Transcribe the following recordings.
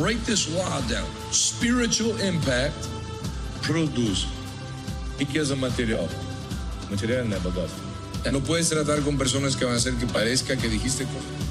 break this law down. Spiritual impact produce riqueza material. Material no es bogatство. No puedes tratar con personas que van a hacer que parezca que dijiste cosas.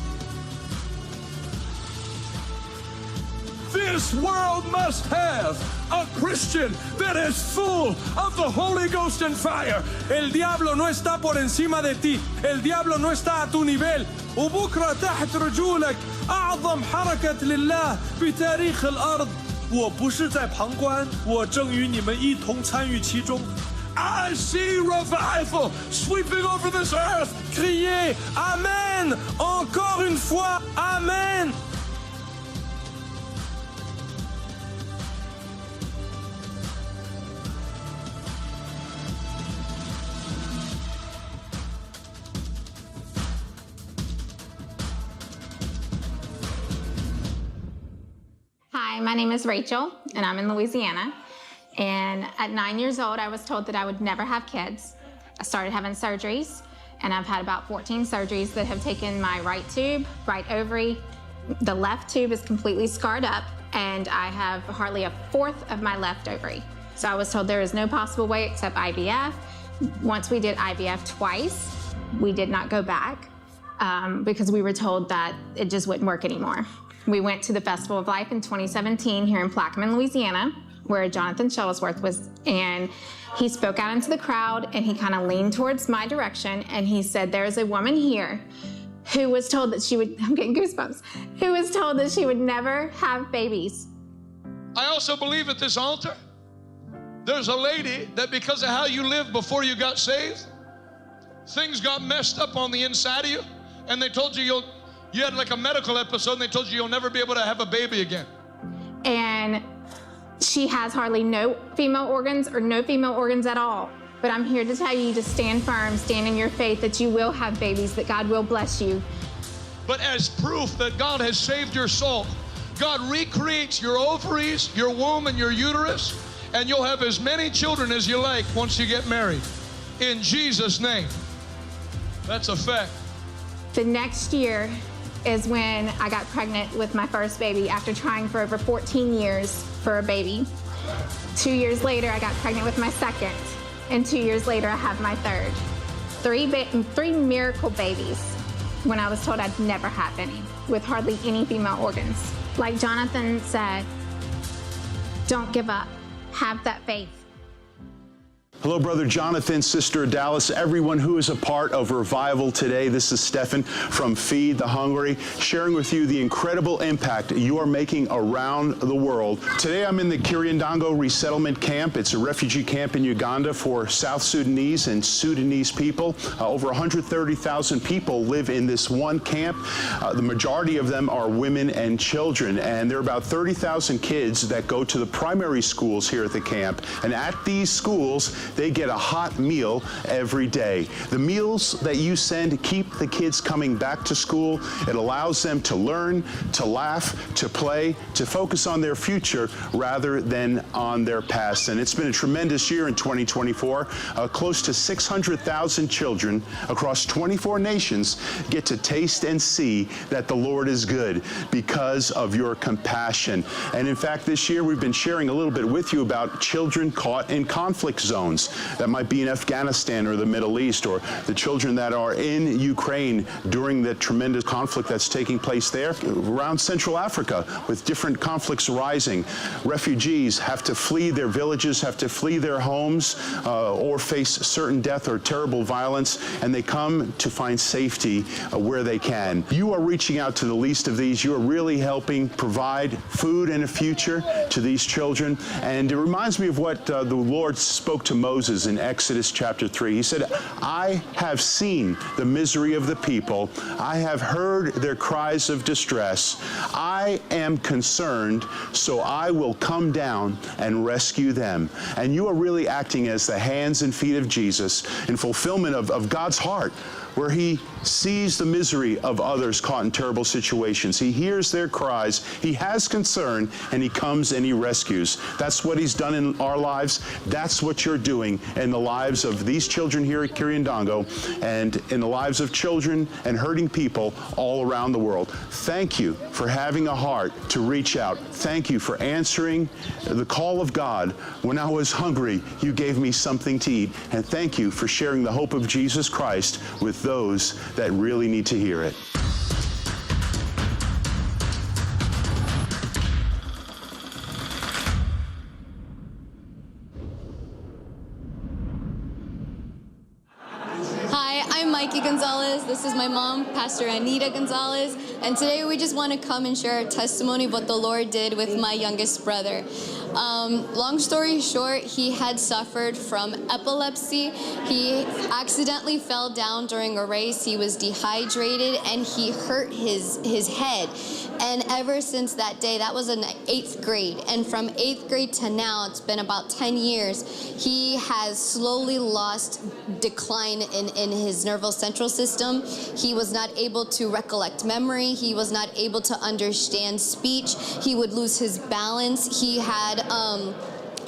This world must have a Christian that is full of the Holy Ghost and fire. El diablo no está por encima de ti. El diablo no está a tu nivel. وبكرة تحت رجولك أعظم حركة لله بتاريخ الأرض. 我不是在旁观，我正与你们一同参与其中。I see revival sweeping over this earth. Criez Amen. Encore une fois, Amen. Hi, my name is Rachel, and I'm in Louisiana. And at 9 years old, I was told that I would never have kids. I started having surgeries, and I've had about 14 surgeries that have taken my right tube, right ovary. The left tube is completely scarred up, and I have hardly a fourth of my left ovary. So I was told there is no possible way except IVF. Once we did IVF twice, we did not go back because we were told that it just wouldn't work anymore. We went to the Festival of Life in 2017 here in Plaquemine, Louisiana, where Jonathan Shuttlesworth was, and he spoke out into the crowd, and he kind of leaned towards my direction, and he said, there's a woman here who was told that she would, I'm getting goosebumps, who was told that she would never have babies. I also believe at this altar, there's a lady that because of how you lived before you got saved, things got messed up on the inside of you, and they told you you had like a medical episode, and they told you you'll never be able to have a baby again. And she has hardly no female organs or no female organs at all. But I'm here to tell you to stand firm, stand in your faith that you will have babies, that God will bless you. But as proof that God has saved your soul, God recreates your ovaries, your womb, and your uterus, and you'll have as many children as you like once you get married. In Jesus' name. That's a fact. The next year is when I got pregnant with my first baby after trying for over 14 years for a baby. 2 years later, I got pregnant with my second, and 2 years later, I have my third. Three miracle babies when I was told I'd never have any, with hardly any female organs. Like Jonathan said, don't give up. Have that faith. Hello, Brother Jonathan, Sister Dallas, everyone who is a part of Revival today. This is Stephen from Feed the Hungry, sharing with you the incredible impact you are making around the world. Today, I'm in the Kiryandongo Resettlement Camp. It's a refugee camp in Uganda for South Sudanese and Sudanese people. Over 130,000 people live in this one camp. The majority of them are women and children, and there are about 30,000 kids that go to the primary schools here at the camp. And at these schools, they get a hot meal every day. The meals that you send keep the kids coming back to school. It allows them to learn, to laugh, to play, to focus on their future rather than on their past. And it's been a tremendous year in 2024. Close to 600,000 children across 24 nations get to taste and see that the Lord is good because of your compassion. And in fact, this year we've been sharing a little bit with you about children caught in conflict zones. That might be in Afghanistan or the Middle East, or the children that are in Ukraine during the tremendous conflict that's taking place there. Around Central Africa, with different conflicts arising, refugees have to flee their villages, have to flee their homes, or face certain death or terrible violence, and they come to find safety where they can. You are reaching out to the least of these. You are really helping provide food and a future to these children. And it reminds me of what the Lord spoke to Moses in Exodus chapter 3. He said, I have seen the misery of the people. I have heard their cries of distress. I am concerned, so I will come down and rescue them. And you are really acting as the hands and feet of Jesus in fulfillment of God's heart where he sees the misery of others caught in terrible situations. He hears their cries, he has concern, and he comes and he rescues. That's what he's done in our lives. That's what you're doing in the lives of these children here at Kiryandongo and in the lives of children and hurting people all around the world. Thank you for having a heart to reach out. Thank you for answering the call of God. When I was hungry, you gave me something to eat. And thank you for sharing the hope of Jesus Christ with those that really need to hear it. Gonzalez. This is my mom, Pastor Anita Gonzalez, and today we just want to come and share a testimony of what the Lord did with my youngest brother. Long story short, he had suffered from epilepsy. He accidentally fell down during a race. He was dehydrated and he hurt his head. And ever since that day, that was in 8th grade. And from 8th grade to now, it's been about 10 years, he has slowly decline in his nervous central system. He was not able to recollect memory. He was not able to understand speech. He would lose his balance. He had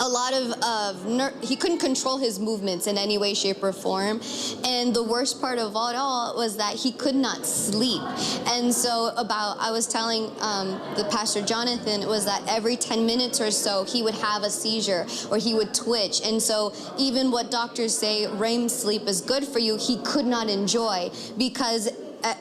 a lot of he couldn't control his movements in any way, shape, or form. And the worst part of it all was that he could not sleep. And so I was telling the Pastor Jonathan, was that every 10 minutes or so, he would have a seizure or he would twitch. And so even what doctors say REM sleep is good for you, he could not enjoy, because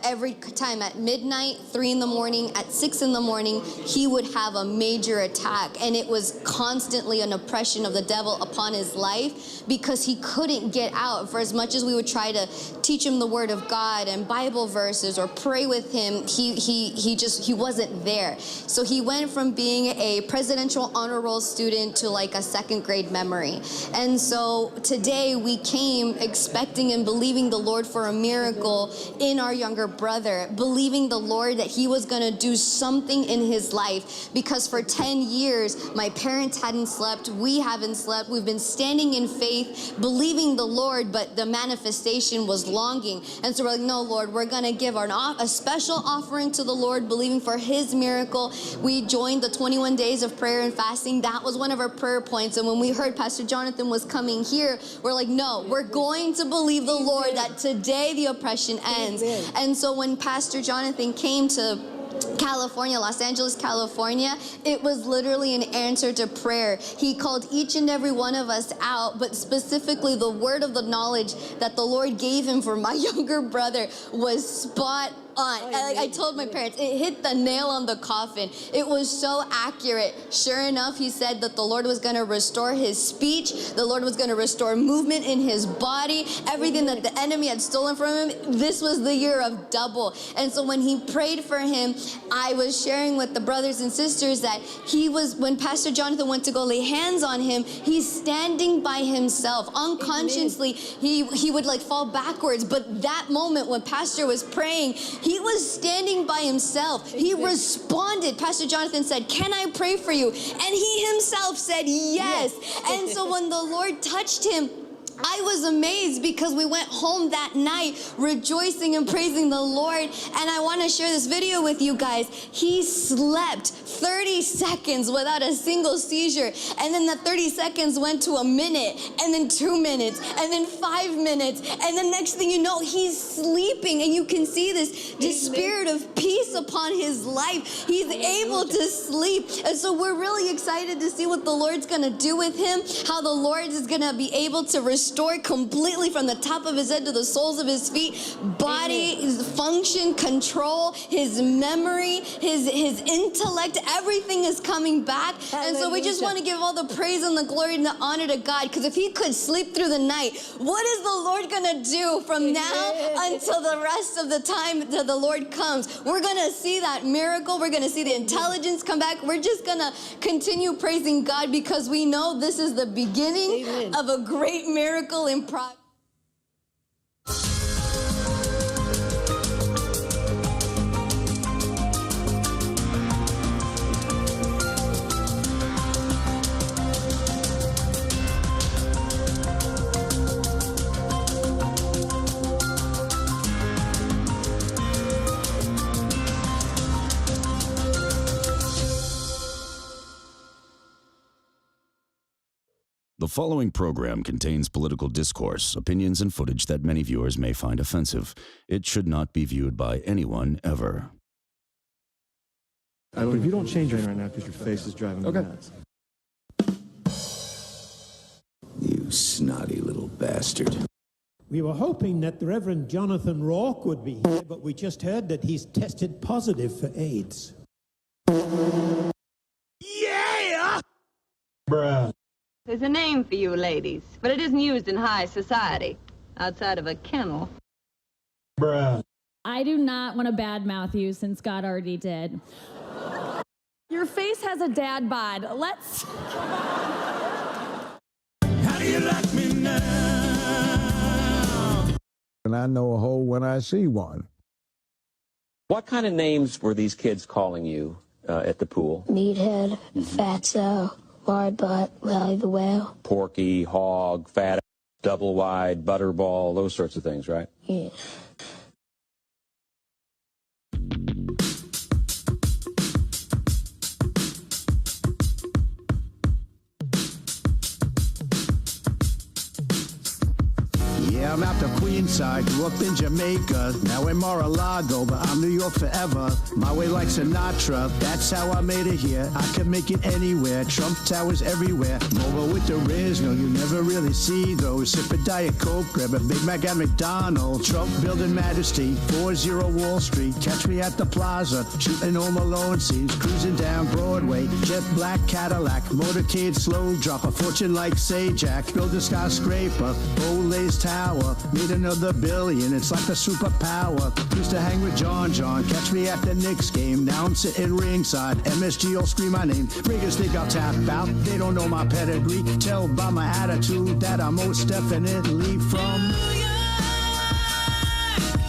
every time at midnight, 3 in the morning, at 6 in the morning, he would have a major attack. And it was constantly an oppression of the devil upon his life, because he couldn't get out. For as much as we would try to teach him the word of God and Bible verses or pray with him, he wasn't there. So he went from being a presidential honor roll student to like a 2nd grade memory. And so today we came expecting and believing the Lord for a miracle in our younger brother, believing the Lord that he was going to do something in his life, because for 10 years my parents hadn't slept, we haven't slept, we've been standing in faith, believing the Lord, but the manifestation was longing. And so we're like, no, Lord, we're going to give a special offering to the Lord, believing for his miracle. We joined the 21 days of prayer and fasting. That was one of our prayer points. And when we heard Pastor Jonathan was coming here, we're like, no, we're going to believe the Lord that today the oppression ends. And so when Pastor Jonathan came to California, Los Angeles, California, it was literally an answer to prayer. He called each and every one of us out, but specifically the word of the knowledge that the Lord gave him for my younger brother was spot on. I told my parents, it hit the nail on the coffin. It was so accurate. Sure enough, he said that the Lord was going to restore his speech. The Lord was going to restore movement in his body. Everything that the enemy had stolen from him, this was the year of double. And so when he prayed for him, I was sharing with the brothers and sisters that when Pastor Jonathan went to go lay hands on him, he's standing by himself. Unconsciously, he would like fall backwards. But that moment when Pastor was praying, he was standing by himself. He responded. Pastor Jonathan said, "Can I pray for you?" And he himself said, "Yes." And so when the Lord touched him, I was amazed, because we went home that night rejoicing and praising the Lord. And I want to share this video with you guys. He slept 30 seconds without a single seizure. And then that 30 seconds went to a minute, and then 2 minutes, and then 5 minutes. And the next thing you know, he's sleeping. And you can see this spirit of peace upon his life. He's able to sleep. And so we're really excited to see what the Lord's going to do with him, how the Lord is going to be able to restore completely from the top of his head to the soles of his feet, body, his function, control, his memory, his intellect, everything is coming back. And so we just want to give all the praise and the glory and the honor to God, because if he could sleep through the night, what is the Lord going to do from now until the rest of the time till the Lord comes? We're going to see that miracle. We're going to see the intelligence come back. We're just going to continue praising God, because we know this is the beginning of a great miracle in progress. The following program contains political discourse, opinions, and footage that many viewers may find offensive. It should not be viewed by anyone ever. But if you don't change right now because your face is driving me nuts. You snotty little bastard. We were hoping that the Reverend Jonathan Rourke would be here, but we just heard that he's tested positive for AIDS. Yeah! Bruh. There's a name for you ladies, but it isn't used in high society, outside of a kennel. Bruh. I do not want to badmouth you since God already did. Your face has a dad bod. Let's... How do you like me now? And I know a hole when I see one. What kind of names were these kids calling you at the pool? Meathead, Fatso, Lard Butt, Lally the Whale. Porky, Hog, Fat, Double Wide, Butterball, those sorts of things, right? Yeah. Yeah, I'm out to Queenside, grew up in Jamaica, now in Mar-a-Lago, but I'm New York forever. My way like Sinatra, that's how I made it here. I can make it anywhere, Trump Towers everywhere. Mobile with the Riz, no, you never really see those. Sip a Diet Coke, grab a Big Mac at McDonald's. Trump building majesty, 40 Wall Street. Catch me at the plaza, shooting Home Alone scenes. Cruising down Broadway, jet black Cadillac. Motorcade slow drop, a fortune like Sajak. Build a skyscraper, Olay's Tower. Need another billion, it's like a superpower. Used to hang with John, catch me at the Knicks game. Now I'm sitting ringside, MSG will scream my name. Riggers think I'll tap out, they don't know my pedigree. Tell by my attitude that I'm most definitely from New York.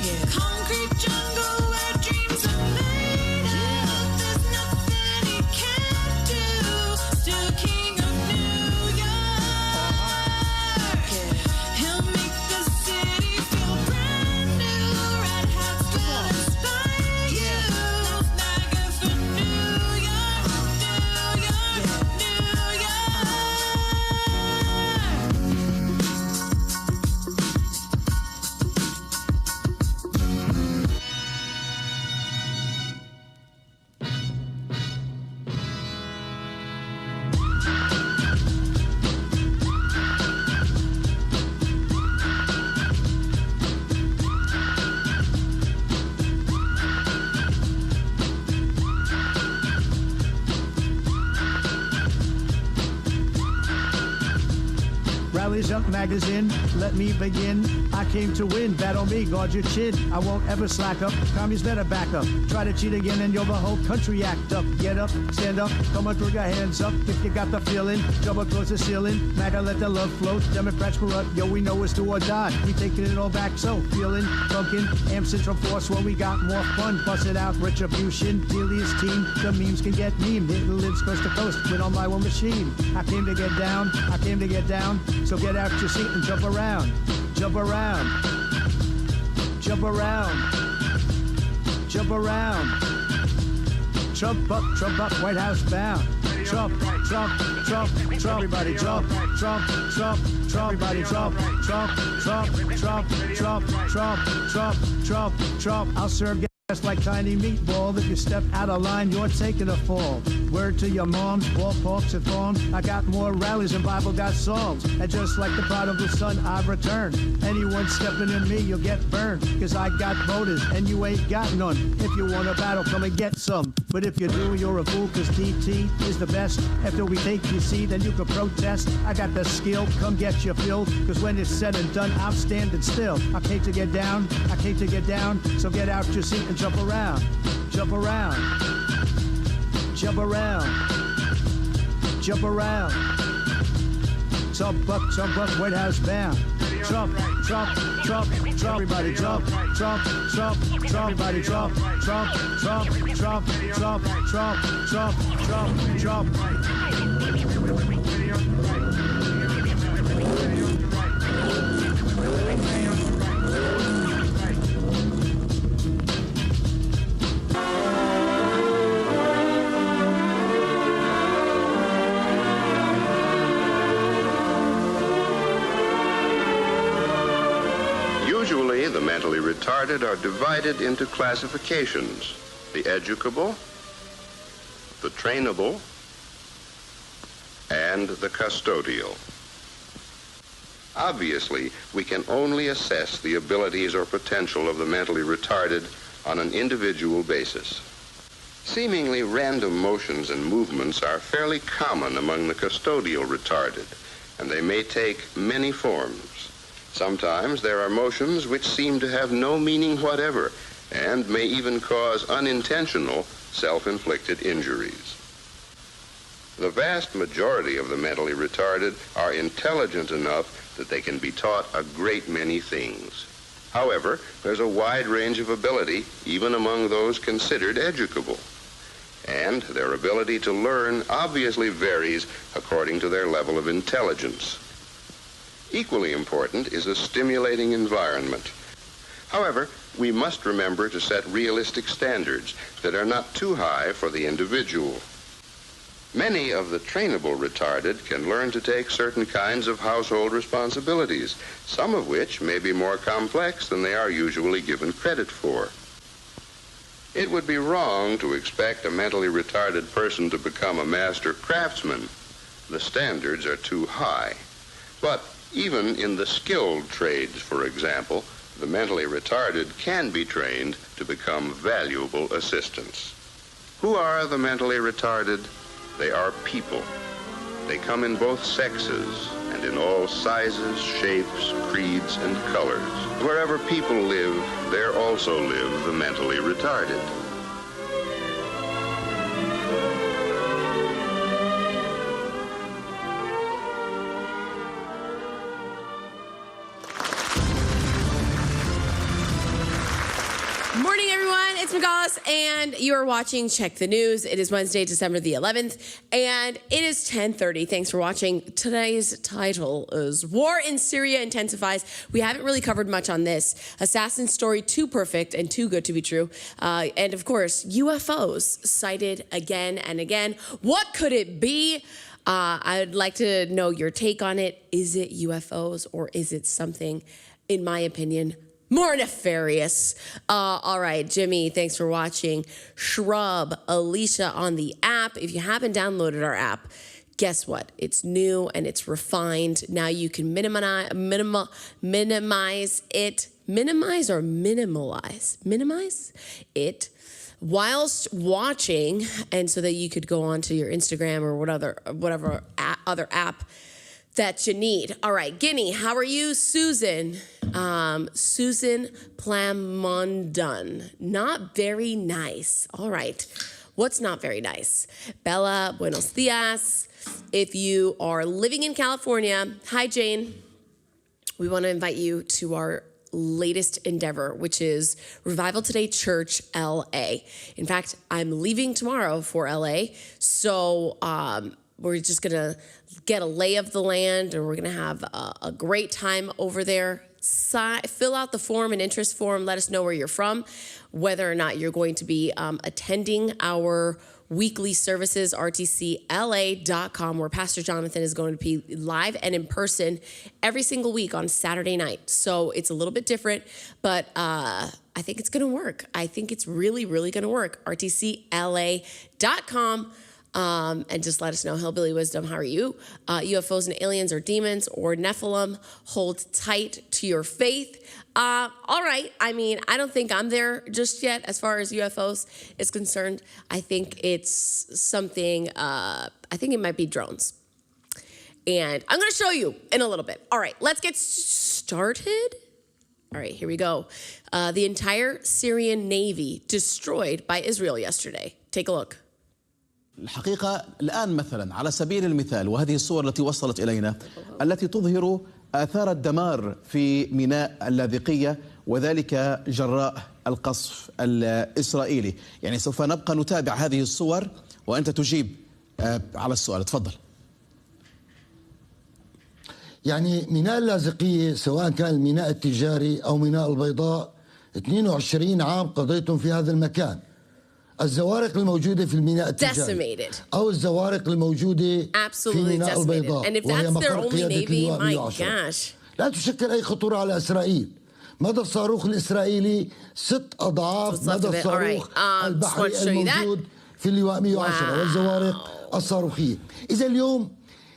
Yeah. Concrete jungle where dreams are made of. There's nothing he can't do. Still king of New York. He'll make the city feel brand new. Red hats will inspire you. Mega for New York, New York, New York. Rallies Up magazine, let me begin. I came to win, battle me, guard your chin. I won't ever slack up, commies better back up. Try to cheat again and you'll the whole country act up. Get up, stand up, come on, throw your hands up. If you got the feeling, jump across the ceiling. Matter, let the love float, Democrats corrupt, yo, we know it's do or die. We taking it all back, so feeling, funkin', amp central force when we got more fun. Bust it out, retribution, Delia's team. The memes can get memed, it lives coast to coast with on my one machine. I came to get down, I came to get down. So get out your seat and jump around, jump around, jump around, jump around. Trump up, White House bound. Trump, Trump, Trump, Trump, everybody jump, Trump, Trump, Trump, everybody jump, Trump, Trump, Trump, Trump, Trump, Trump, Trump, Trump. I'll serve just like tiny meatball. If you step out of line, you're taking a fall. Word to your moms, ballparks and farms. I got more rallies than Bible got psalms. And just like the prodigal son, I've returned. Anyone stepping in me, you'll get burned. Cause I got voters and you ain't got none. If you want a battle, come and get some. But if you do, you're a fool, cause DT is the best. After we take your seat, then you can protest. I got the skill, come get your fill. Cause when it's said and done, I'm standing still. I came to get down, I came to get down. So get out your seat and jump around, jump around, jump around, jump around. Trump up, White House bound. Trump, Trump, Trump, Trump, everybody jump. Trump, Trump, Trump, everybody jump. Trump, Trump, Trump, Trump, Trump, Trump, Trump, Trump. mentally retarded are divided into classifications: the educable, the trainable, and the custodial. Obviously, we can only assess the abilities or potential of the mentally retarded on an individual basis. Seemingly random motions and movements are fairly common among the custodial retarded, and they may take many forms. Sometimes there are motions which seem to have no meaning whatever and may even cause unintentional self-inflicted injuries. The vast majority of the mentally retarded are intelligent enough that they can be taught a great many things. However, there's a wide range of ability even among those considered educable. And their ability to learn obviously varies according to their level of intelligence. Equally important is a stimulating environment. However, we must remember to set realistic standards that are not too high for the individual. Many of the trainable retarded can learn to take certain kinds of household responsibilities, some of which may be more complex than they are usually given credit for. It would be wrong to expect a mentally retarded person to become a master craftsman. The standards are too high. But even in the skilled trades, for example, the mentally retarded can be trained to become valuable assistants. Who are the mentally retarded? They are people. They come in both sexes and in all sizes, shapes, creeds, and colors. Wherever people live, there also live the mentally retarded. Morning, everyone. It's Magalis, and you are watching Check the News. It is Wednesday, December the 11th, and it is 10:30. Thanks for watching. Today's title is War in Syria Intensifies. We haven't really covered much on this. Assassin story too perfect and too good to be true. And of course, UFOs sighted again and again. What could it be? I'd like to know your take on it. Is it UFOs or is it something, in my opinion, more nefarious? All right, Jimmy, thanks for watching. Shrub, Alicia on the app. If you haven't downloaded our app, guess what? It's new and it's refined. Now you can minimize it. Minimize or minimalize? Minimize it whilst watching, and so that you could go onto your Instagram or whatever other app that you need. All right, Guinea, how are you? Susan Plamondon. Not very nice. All right, what's not very nice? Bella, buenos dias. If you are living in California, hi, Jane. We want to invite you to our latest endeavor, which is Revival Today Church LA. In fact, I'm leaving tomorrow for LA, so we're just gonna get a lay of the land, and we're gonna have a great time over there. Fill out the form, an interest form. Let us know where you're from, whether or not you're going to be attending our weekly services, rtcla.com, where Pastor Jonathan is going to be live and in person every single week on Saturday night. So it's a little bit different, but I think it's going to work. I think it's really, really going to work. rtcla.com. And just let us know. Hillbilly Wisdom, how are you? UFOs and aliens or demons or Nephilim, hold tight to your faith. All right. I mean, I don't think I'm there just yet as far as UFOs is concerned. I think it's something, I think it might be drones. And I'm going to show you in a little bit. All right, let's get started. All right, here we go. The entire Syrian Navy destroyed by Israel yesterday. Take a look. الحقيقة الآن مثلا على سبيل المثال، وهذه الصور التي وصلت إلينا التي تظهر آثار الدمار في ميناء اللاذقية، وذلك جراء القصف الإسرائيلي. يعني سوف نبقى نتابع هذه الصور وأنت تجيب على السؤال. تفضل. يعني ميناء اللاذقية سواء كان الميناء التجاري أو ميناء البيضاء 22 عام قضيتم في هذا المكان. الزوارق الموجودة في الميناء التجاري أو الزوارق الموجودة في ميناء البيضاء وهي مقر قيادة اللواء 110 لا تشكل أي خطورة على إسرائيل، مدى الصاروخ الإسرائيلي 6 أضعاف مدى الصاروخ البحري الموجود في اللواء 110 والزوارق الصاروخية. إذا اليوم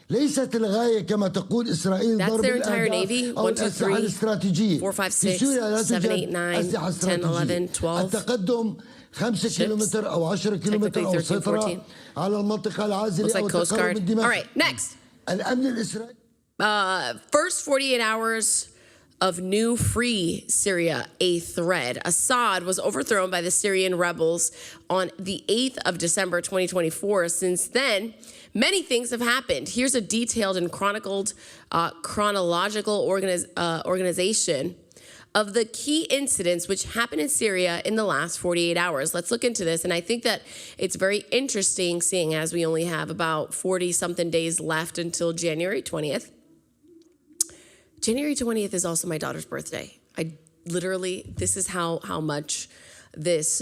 ليست الغاية كما تقول إسرائيل ضرب الأهداف أو الأسلحة الاستراتيجية. في سوريا لا توجد أسلحة استراتيجية. التقدم 5 كيلومتر أو 10 كيلومتر أو السيطرة على المنطقة العازلة أو التقرب من دمشق. All right, next. الأمن الإسرائيلي. First 48 hours of new free Syria, a thread. Assad was overthrown by the Syrian rebels on the 8th of December 2024. Since then, many things have happened. Here's a detailed and chronological organization of the key incidents which happened in Syria in the last 48 hours. Let's look into this. And I think that it's very interesting seeing as we only have about 40-something days left until January 20th. January 20th is also my daughter's birthday. This is how much this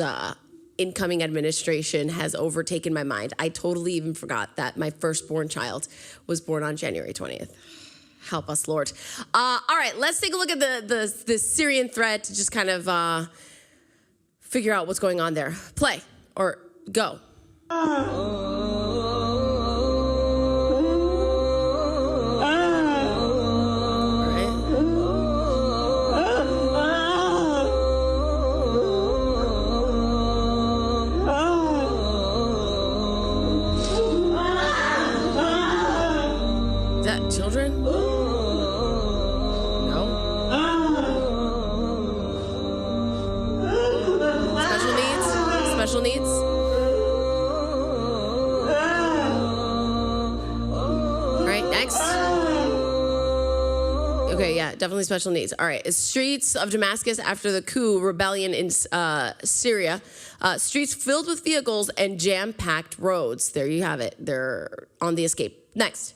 incoming administration has overtaken my mind. I totally even forgot that my firstborn child was born on January 20th. Help us, Lord. All right, let's take a look at the Syrian threat to just kind of figure out what's going on there. Play or go. Children? No? Special needs? Special needs? All right, next. Okay, yeah, definitely special needs. All right, streets of Damascus after the coup rebellion in Syria. Streets filled with vehicles and jam-packed roads. There you have it. They're on the escape. Next.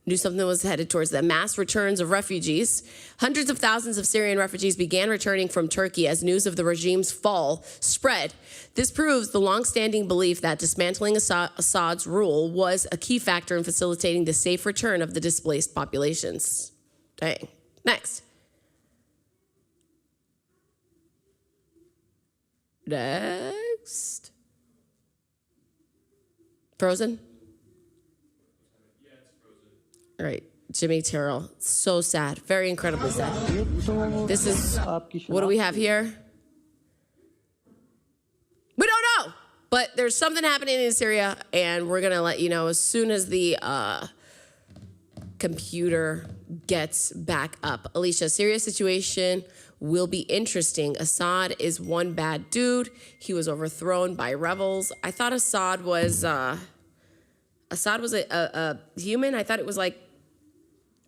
Knew something was headed towards them. Mass returns of refugees. Hundreds of thousands of Syrian refugees began returning from Turkey as news of the regime's fall spread. This proves the long-standing belief that dismantling Assad's rule was a key factor in facilitating the safe return of the displaced populations. Dang. Next. Next. Frozen? All right, Jimmy Terrell. So sad. Very incredibly sad. This is, what do we have here? We don't know, but there's something happening in Syria, and we're going to let you know as soon as the computer gets back up. Alicia, Syria situation will be interesting. Assad is one bad dude. He was overthrown by rebels. I thought Assad was a human. I thought it was like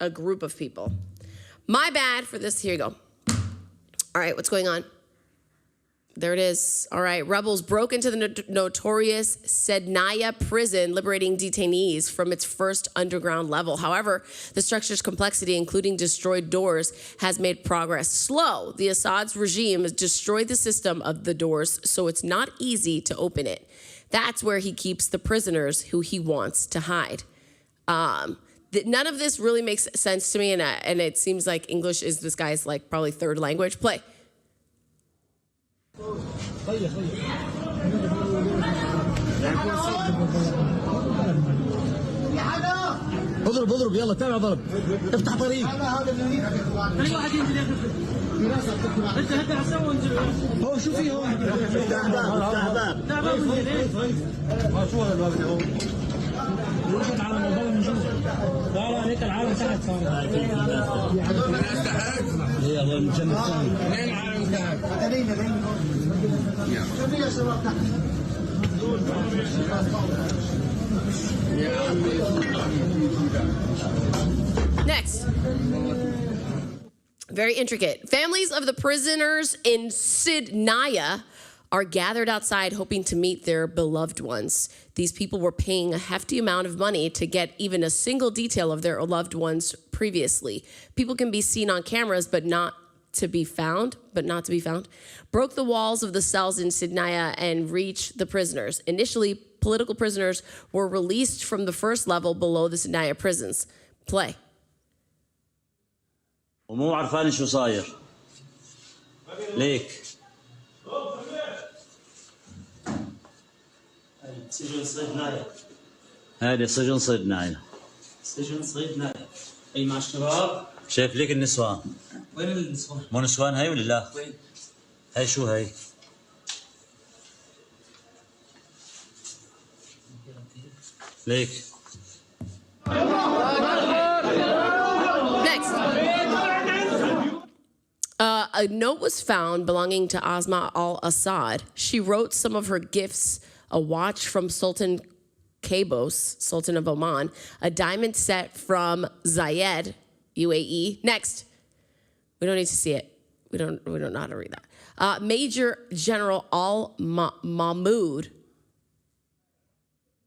a group of people. My bad for this. Here you go. All right, what's going on? There it is. All right, rebels broke into the notorious Sednaya prison, liberating detainees from its first underground level. However, the structure's complexity, including destroyed doors, has made progress slow. The Assad's regime has destroyed the system of the doors, so it's not easy to open it. That's where he keeps the prisoners who he wants to hide. None of this really makes sense to me, and it seems like English is this guy's like probably third language. Play. اضرب يلا تابع ضرب افتح طريق انت هدي حسوي هو شو في هون شو هذا الباب اللي هون العالم الباب من جوا لا هيك العالم تحت صار يا الله الجنة الثانية وين العالم تحت Next. Very intricate. Families of the prisoners in Sednaya are gathered outside hoping to meet their beloved ones. These people were paying a hefty amount of money to get even a single detail of their loved ones previously. People can be seen on cameras, but not to be found, broke the walls of the cells in Sednaya and reached the prisoners. Initially, political prisoners were released from the first level below the Sednaya prisons. Play. ومو عرفان شو صاير ليك سجن صيدناية هذه سجن صيدناية سجن صيدناية أي مع الشباب شايف ليك النسوان وين النسوان؟ مو نسوان هاي ولا لا؟ وين؟ هاي شو هاي؟ ليك Next. A note was found belonging to Asma al-Assad. She wrote some of her gifts, a watch from Sultan Qaboos, Sultan of Oman, a diamond set from Zayed, UAE. Next. We don't need to see it. We don't know how to read that. Major General al-Mahmoud.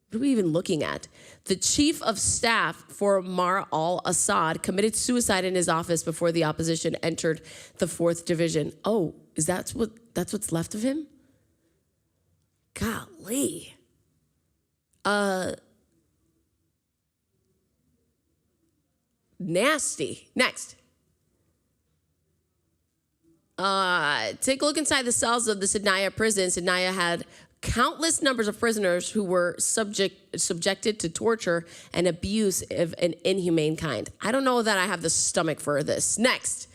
What are we even looking at? The chief of staff for Mar al-Assad committed suicide in his office before the opposition entered the 4th Division. Oh, is that's what's left of him? Golly. Nasty. Next. Take a look inside the cells of the Sidnaya prison. Sidnaya had countless numbers of prisoners who were subjected to torture and abuse of an inhumane kind. I don't know that I have the stomach for this. Next.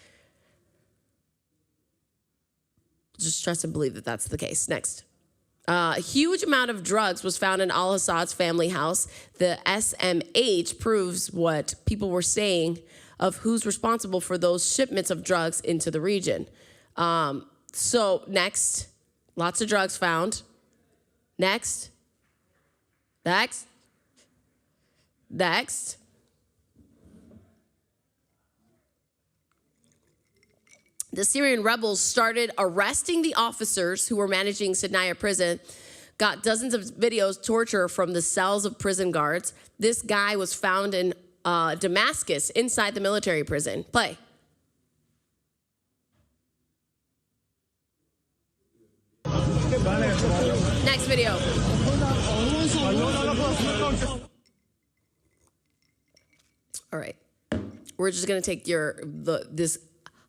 Just trust and believe that that's the case. Next. A huge amount of drugs was found in al-Assad's family house. The SMH proves what people were saying of who's responsible for those shipments of drugs into the region. So next, lots of drugs found. Next. Next. Next. The Syrian rebels started arresting the officers who were managing Sidnaya prison, got dozens of videos torture from the cells of prison guards. This guy was found in Damascus inside the military prison. Play. Next video. All right. We're just going to take this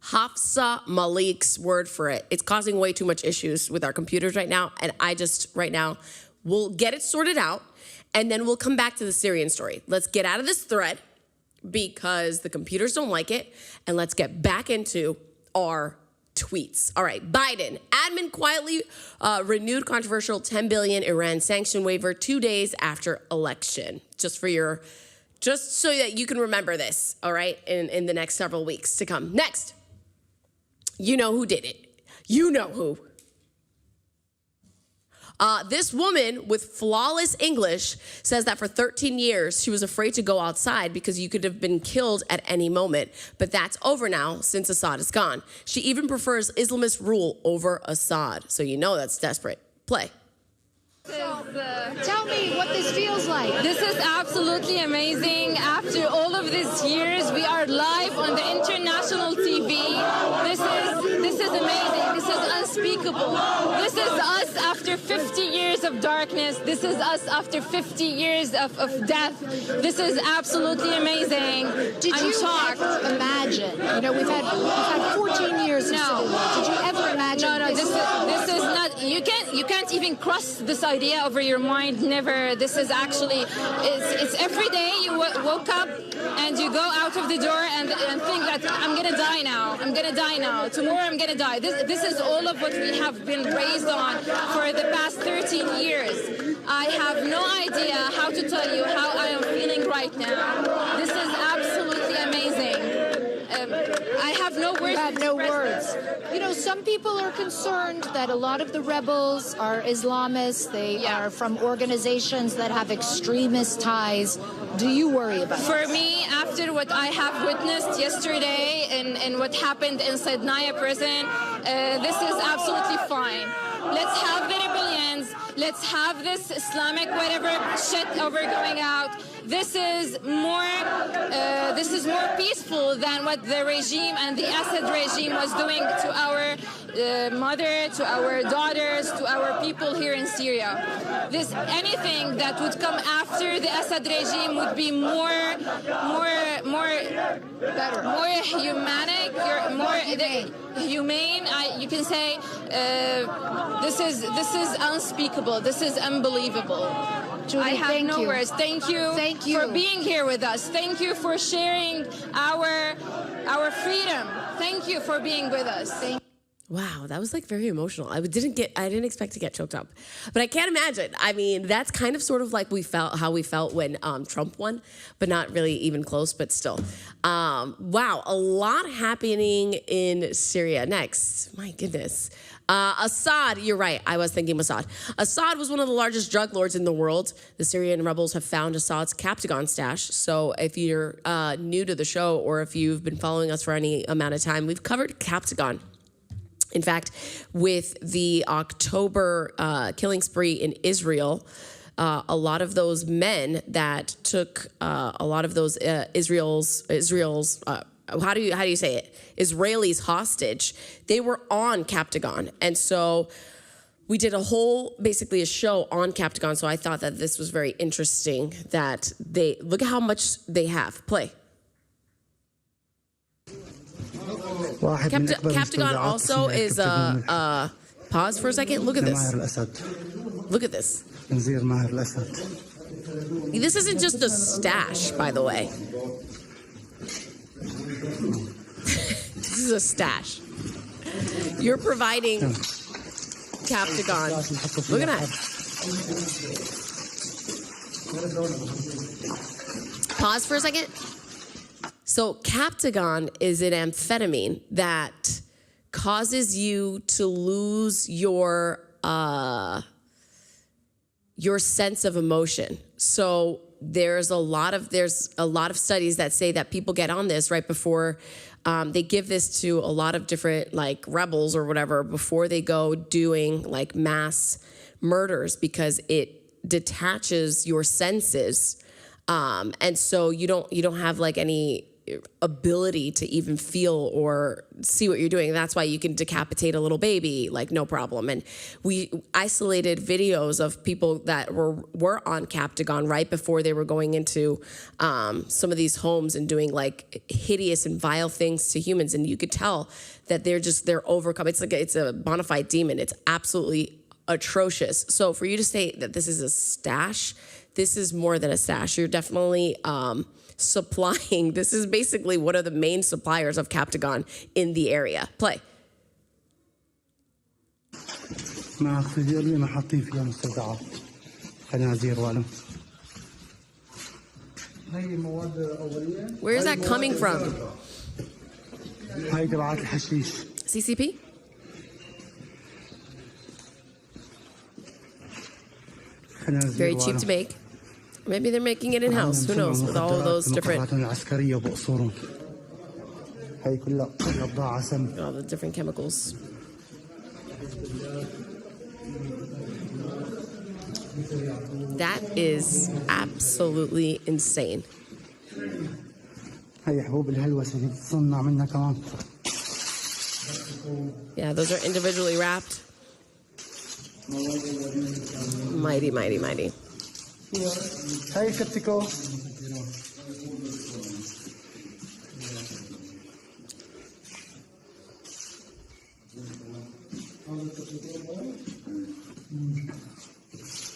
Hafsa Malik's word for it. It's causing way too much issues with our computers right now. And we'll get it sorted out. And then we'll come back to the Syrian story. Let's get out of this thread because the computers don't like it. And let's get back into our tweets. All right, Biden. Admin quietly renewed controversial $10 billion Iran sanction waiver 2 days after election. Just so that you can remember this, all right, in the next several weeks to come. Next. You know who did it. You know who. This woman with flawless English says that for 13 years, she was afraid to go outside because you could have been killed at any moment. But that's over now since Assad is gone. She even prefers Islamist rule over Assad. So you know that's desperate. Play. Tell me what this feels like. This is absolutely amazing. After all of these years, we are live on the international TV. This is amazing. This is unspeakable. This is us after 50 years of darkness. This is us after 50 years of death. This is absolutely amazing. I'm shocked. Ever imagine? You know, we've had 14 years of civil war. Did you ever imagine? No. This is not. You can't even cross this idea over your mind. Never. This is actually. It's every day you woke up and you go out of the door and think that I'm gonna die now. I'm gonna die now. Tomorrow I'm gonna die. This is all of what we have been raised on for the past 13 years. I have no idea how to tell you how I am feeling right now. This is absolutely amazing. I have no words. You have no words. You know, some people are concerned that a lot of the rebels are Islamists. They are from organizations that have extremist ties. Do you worry about it? For me, after what I have witnessed yesterday and what happened in Sidnaya prison, this is absolutely fine. Let's have the rebellions. Let's have this Islamic whatever shit over going out. This is more peaceful than what the regime and the Assad regime was doing to our mother, to our daughters, to our people here in Syria. Anything that would come after the Assad regime would be more humanic, more humane. You can say this is unspeakable. This is unbelievable. Julie, I have no words. Thank you for being here with us. Thank you for sharing our freedom. Thank you for being with us. Wow, that was like very emotional. I didn't expect to get choked up, but I can't imagine. I mean, that's kind of sort of like how we felt when Trump won, but not really even close, but still. Wow, a lot happening in Syria. Next, my goodness. Assad, you're right. I was thinking Assad. Assad was one of the largest drug lords in the world. The Syrian rebels have found Assad's Captagon stash. So if you're new to the show or if you've been following us for any amount of time, we've covered Captagon. In fact, with the October killing spree in Israel, a lot of those men that took a lot of those Israel's how do you say it? Israelis hostage, they were on Captagon. And so we did basically a show on Captagon. So I thought that this was very interesting that look at how much they have. Play. Captagon also is pause for a second. Look at this. Look at this. This isn't just a stash, by the way. This is a stash. You're providing Captagon. Look at that. Pause for a second. So Captagon is an amphetamine that causes you to lose your sense of emotion. So there's a lot of studies that say that people get on this right before they give this to a lot of different like rebels or whatever before they go doing like mass murders because it detaches your senses, and so you don't have like any ability to even feel or see what you're doing. That's why you can decapitate a little baby like no problem. And we isolated videos of people that were on Captagon right before they were going into some of these homes and doing like hideous and vile things to humans. And you could tell that they're overcome. It's a bona fide demon. It's absolutely atrocious. So for you to say that this is a stash, this is more than a stash. You're definitely supplying. This is basically one of the main suppliers of Captagon in the area. Play. Where is that coming from? CCP? Very cheap to make. Maybe they're making it in-house. Who knows? With all of those different... all the different chemicals. That is absolutely insane. Yeah, those are individually wrapped. Mighty, mighty, mighty. Hey, Skeptical.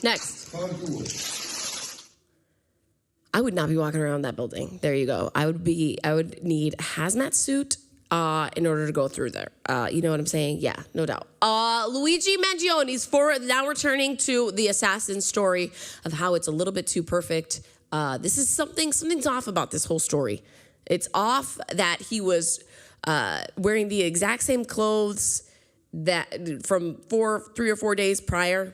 Next. I would not be walking around that building. There you go. I would need a hazmat suit in order to go through there. You know what I'm saying? Yeah, no doubt. Luigi Mangioni's now returning to the assassin story of how it's a little bit too perfect. This is something's off about this whole story. It's off that he was wearing the exact same clothes that from 3 or 4 days prior.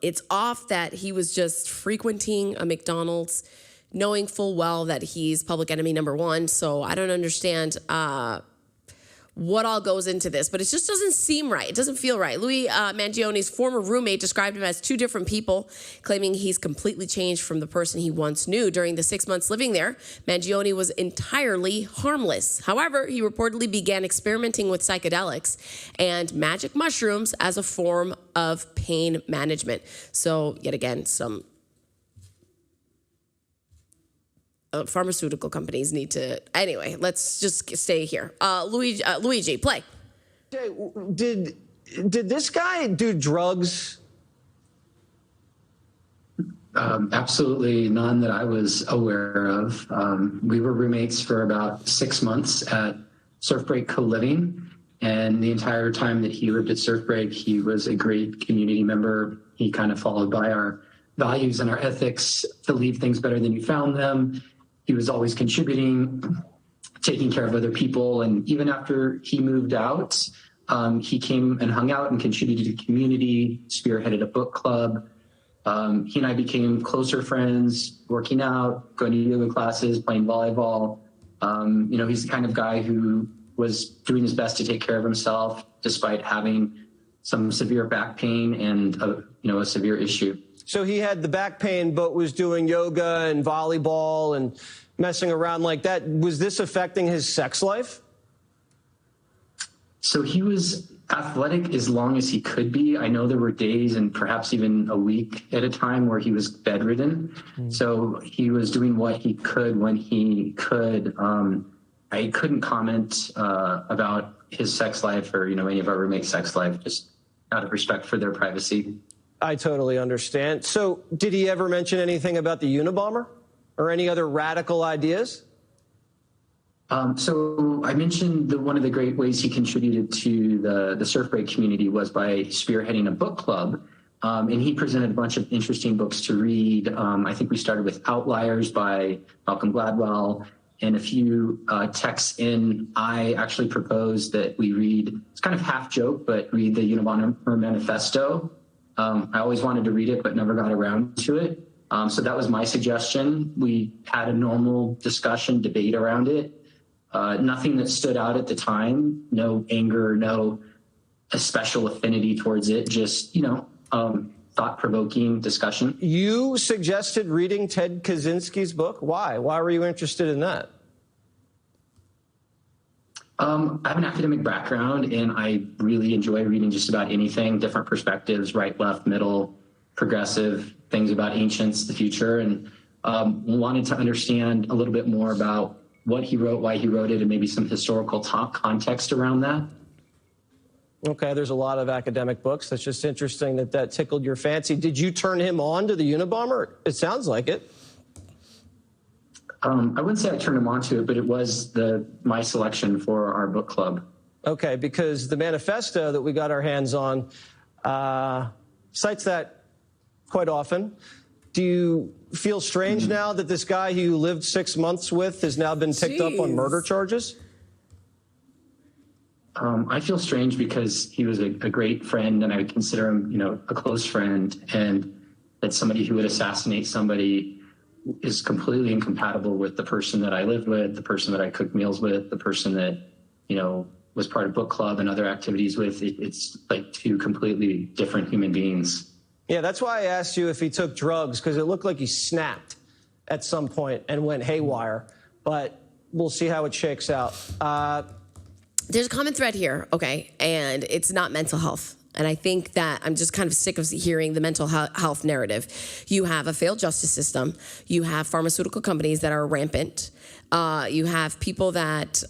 It's off that he was just frequenting a McDonald's, knowing full well that he's public enemy number one. So I don't understand what all goes into this, but it just doesn't seem right. It doesn't feel right. Louis Mangione's former roommate described him as two different people, claiming he's completely changed from the person he once knew. During the 6 months living there, Mangione was entirely harmless. However, he reportedly began experimenting with psychedelics and magic mushrooms as a form of pain management. So, yet again, some pharmaceutical companies need to. Anyway, let's just stay here. Luigi, play. Did this guy do drugs? Absolutely none that I was aware of. We were roommates for about 6 months at Surf Break Co-Living, and the entire time that he lived at Surf Break, he was a great community member. He kind of followed by our values and our ethics to leave things better than you found them. He was always contributing, taking care of other people. And even after he moved out, he came and hung out and contributed to the community, spearheaded a book club. He and I became closer friends, working out, going to yoga classes, playing volleyball. He's the kind of guy who was doing his best to take care of himself, despite having some severe back pain and a severe issue. So he had the back pain, but was doing yoga and volleyball and messing around like that. Was this affecting his sex life? So he was athletic as long as he could be. I know there were days and perhaps even a week at a time where he was bedridden. So he was doing what he could when he could. I couldn't comment about his sex life or, any of our roommates' sex life, just out of respect for their privacy. I totally understand. So did he ever mention anything about the Unabomber or any other radical ideas? So I mentioned one of the great ways he contributed to the Surf Break community was by spearheading a book club. And he presented a bunch of interesting books to read. I think we started with Outliers by Malcolm Gladwell. And a few texts in, I actually proposed that we read, it's kind of half joke, but read the Unabomber Manifesto. I always wanted to read it, but never got around to it. So that was my suggestion. We had a normal discussion, debate around it. Nothing that stood out at the time, no anger, no a special affinity towards it, just, thought-provoking discussion. You suggested reading Ted Kaczynski's book. Why? Why were you interested in that? I have an academic background, and I really enjoy reading just about anything, different perspectives, right, left, middle, progressive, things about ancients, the future, and wanted to understand a little bit more about what he wrote, why he wrote it, and maybe some historical context around that. Okay, there's a lot of academic books. That's just interesting that tickled your fancy. Did you turn him on to the Unabomber? It sounds like it. I wouldn't say I turned him on to it, but it was my selection for our book club. Okay, because the manifesto that we got our hands on cites that quite often. Do you feel strange now that this guy who you lived 6 months with has now been picked up on murder charges? I feel strange because he was a great friend, and I would consider him, a close friend, and that somebody who would assassinate somebody is completely incompatible with the person that I lived with, the person that I cooked meals with, the person that, was part of book club and other activities with. It's like two completely different human beings. Yeah, that's why I asked you if he took drugs, because it looked like he snapped at some point and went haywire, but we'll see how it shakes out. There's a common thread here, okay, and it's not mental health. And I think that I'm just kind of sick of hearing the mental health narrative. You have a failed justice system. You have pharmaceutical companies that are rampant. You have people that,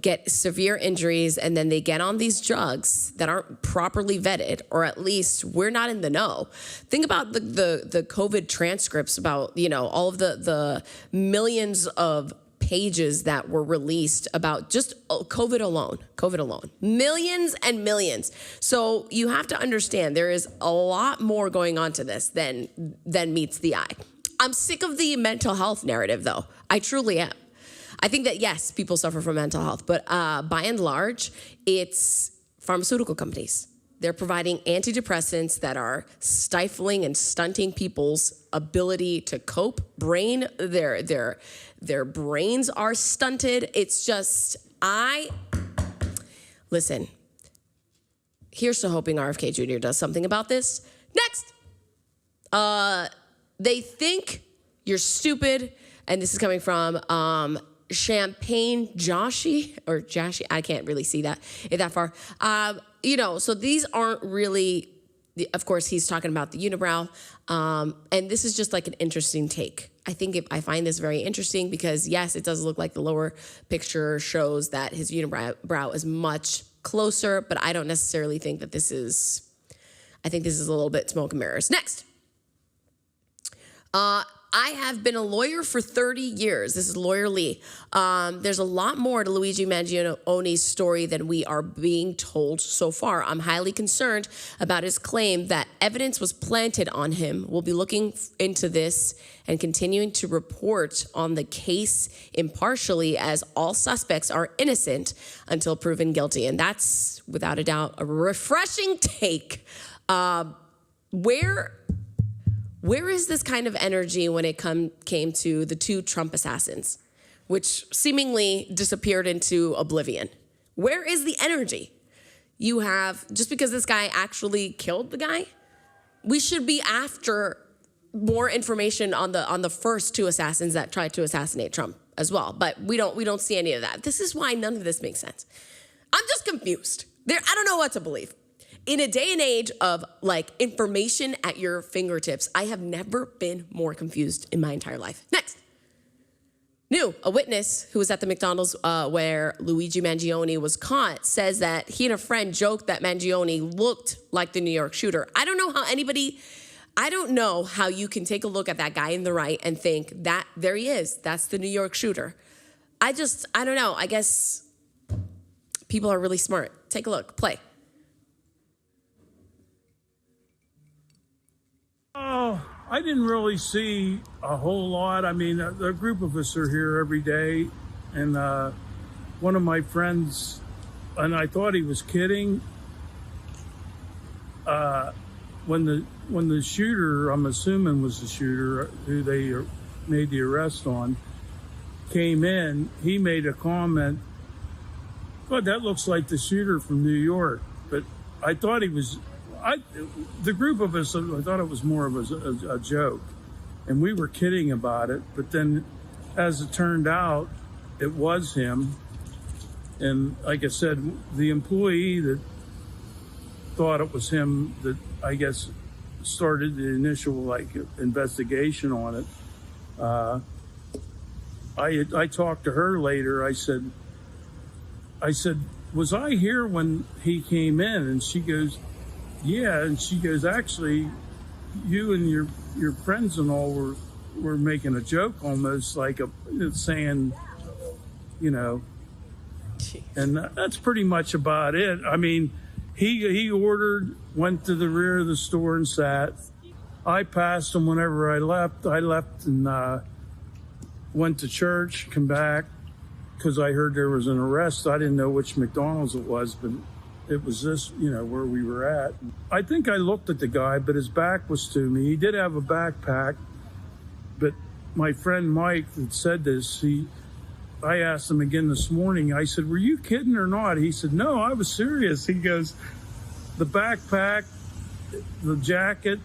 get severe injuries and then they get on these drugs that aren't properly vetted, or at least we're not in the know. Think about the COVID transcripts about, all of the millions of pages that were released about just COVID alone, millions and millions. So you have to understand there is a lot more going on to this than meets the eye. I'm sick of the mental health narrative, though. I truly am. I think that, yes, people suffer from mental health, but by and large, it's pharmaceutical companies. They're providing antidepressants that are stifling and stunting people's ability to cope. Their brains are stunted. It's just Listen, here's to hoping RFK Jr. does something about this. Next. They think you're stupid, and this is coming from Champagne Joshi, or Jashi, I can't really see that far. So these aren't really, of course, he's talking about the unibrow, and this is just like an interesting take. I find this very interesting because, yes, it does look like the lower picture shows that his unibrow is much closer, but I don't necessarily think that this is, I think this is a little bit smoke and mirrors. Next. I have been a lawyer for 30 years. This is Lawyer Lee. There's a lot more to Luigi Mangioni's story than we are being told so far. I'm highly concerned about his claim that evidence was planted on him. We'll be looking into this and continuing to report on the case impartially, as all suspects are innocent until proven guilty. And that's, without a doubt, a refreshing take. Where is this kind of energy when it came to the two Trump assassins, which seemingly disappeared into oblivion? Where is the energy? You have, just because this guy actually killed the guy, we should be after more information on the first two assassins that tried to assassinate Trump as well. But we don't see any of that. This is why none of this makes sense. I'm just confused. I don't know what to believe. In a day and age of like information at your fingertips, I have never been more confused in my entire life. Next. A witness who was at the McDonald's where Luigi Mangione was caught says that he and a friend joked that Mangione looked like the New York shooter. I don't know how you can take a look at that guy in the right and think that there he is. That's the New York shooter. I don't know. I guess people are really smart. Take a look. Play. Oh, I didn't really see a whole lot. I mean, a group of us are here every day, and one of my friends, and I thought he was kidding. When the shooter, I'm assuming was the shooter who they made the arrest on, came in, he made a comment, "God, that looks like the shooter from New York." But I thought he was. The group of us, I thought it was more of a joke, and we were kidding about it. But then, as it turned out, it was him. And like I said, the employee that thought it was him that I guess started the initial investigation on it. I talked to her later. I said, "Was I here when he came in?" And she goes, "Yeah," and she goes, "Actually, you and your friends and all were making a joke, almost like saying, you know." Jeez. And that's pretty much about it. I mean, he ordered, went to the rear of the store and sat. I passed him whenever I left. I left and went to church, come back, because I heard there was an arrest. I didn't know which McDonald's it was, but it was this, where we were at. I think I looked at the guy, but his back was to me. He did have a backpack, but my friend Mike that said this, I asked him again this morning. I said, "Were you kidding or not?" He said, "No, I was serious." He goes, "The backpack, the jacket,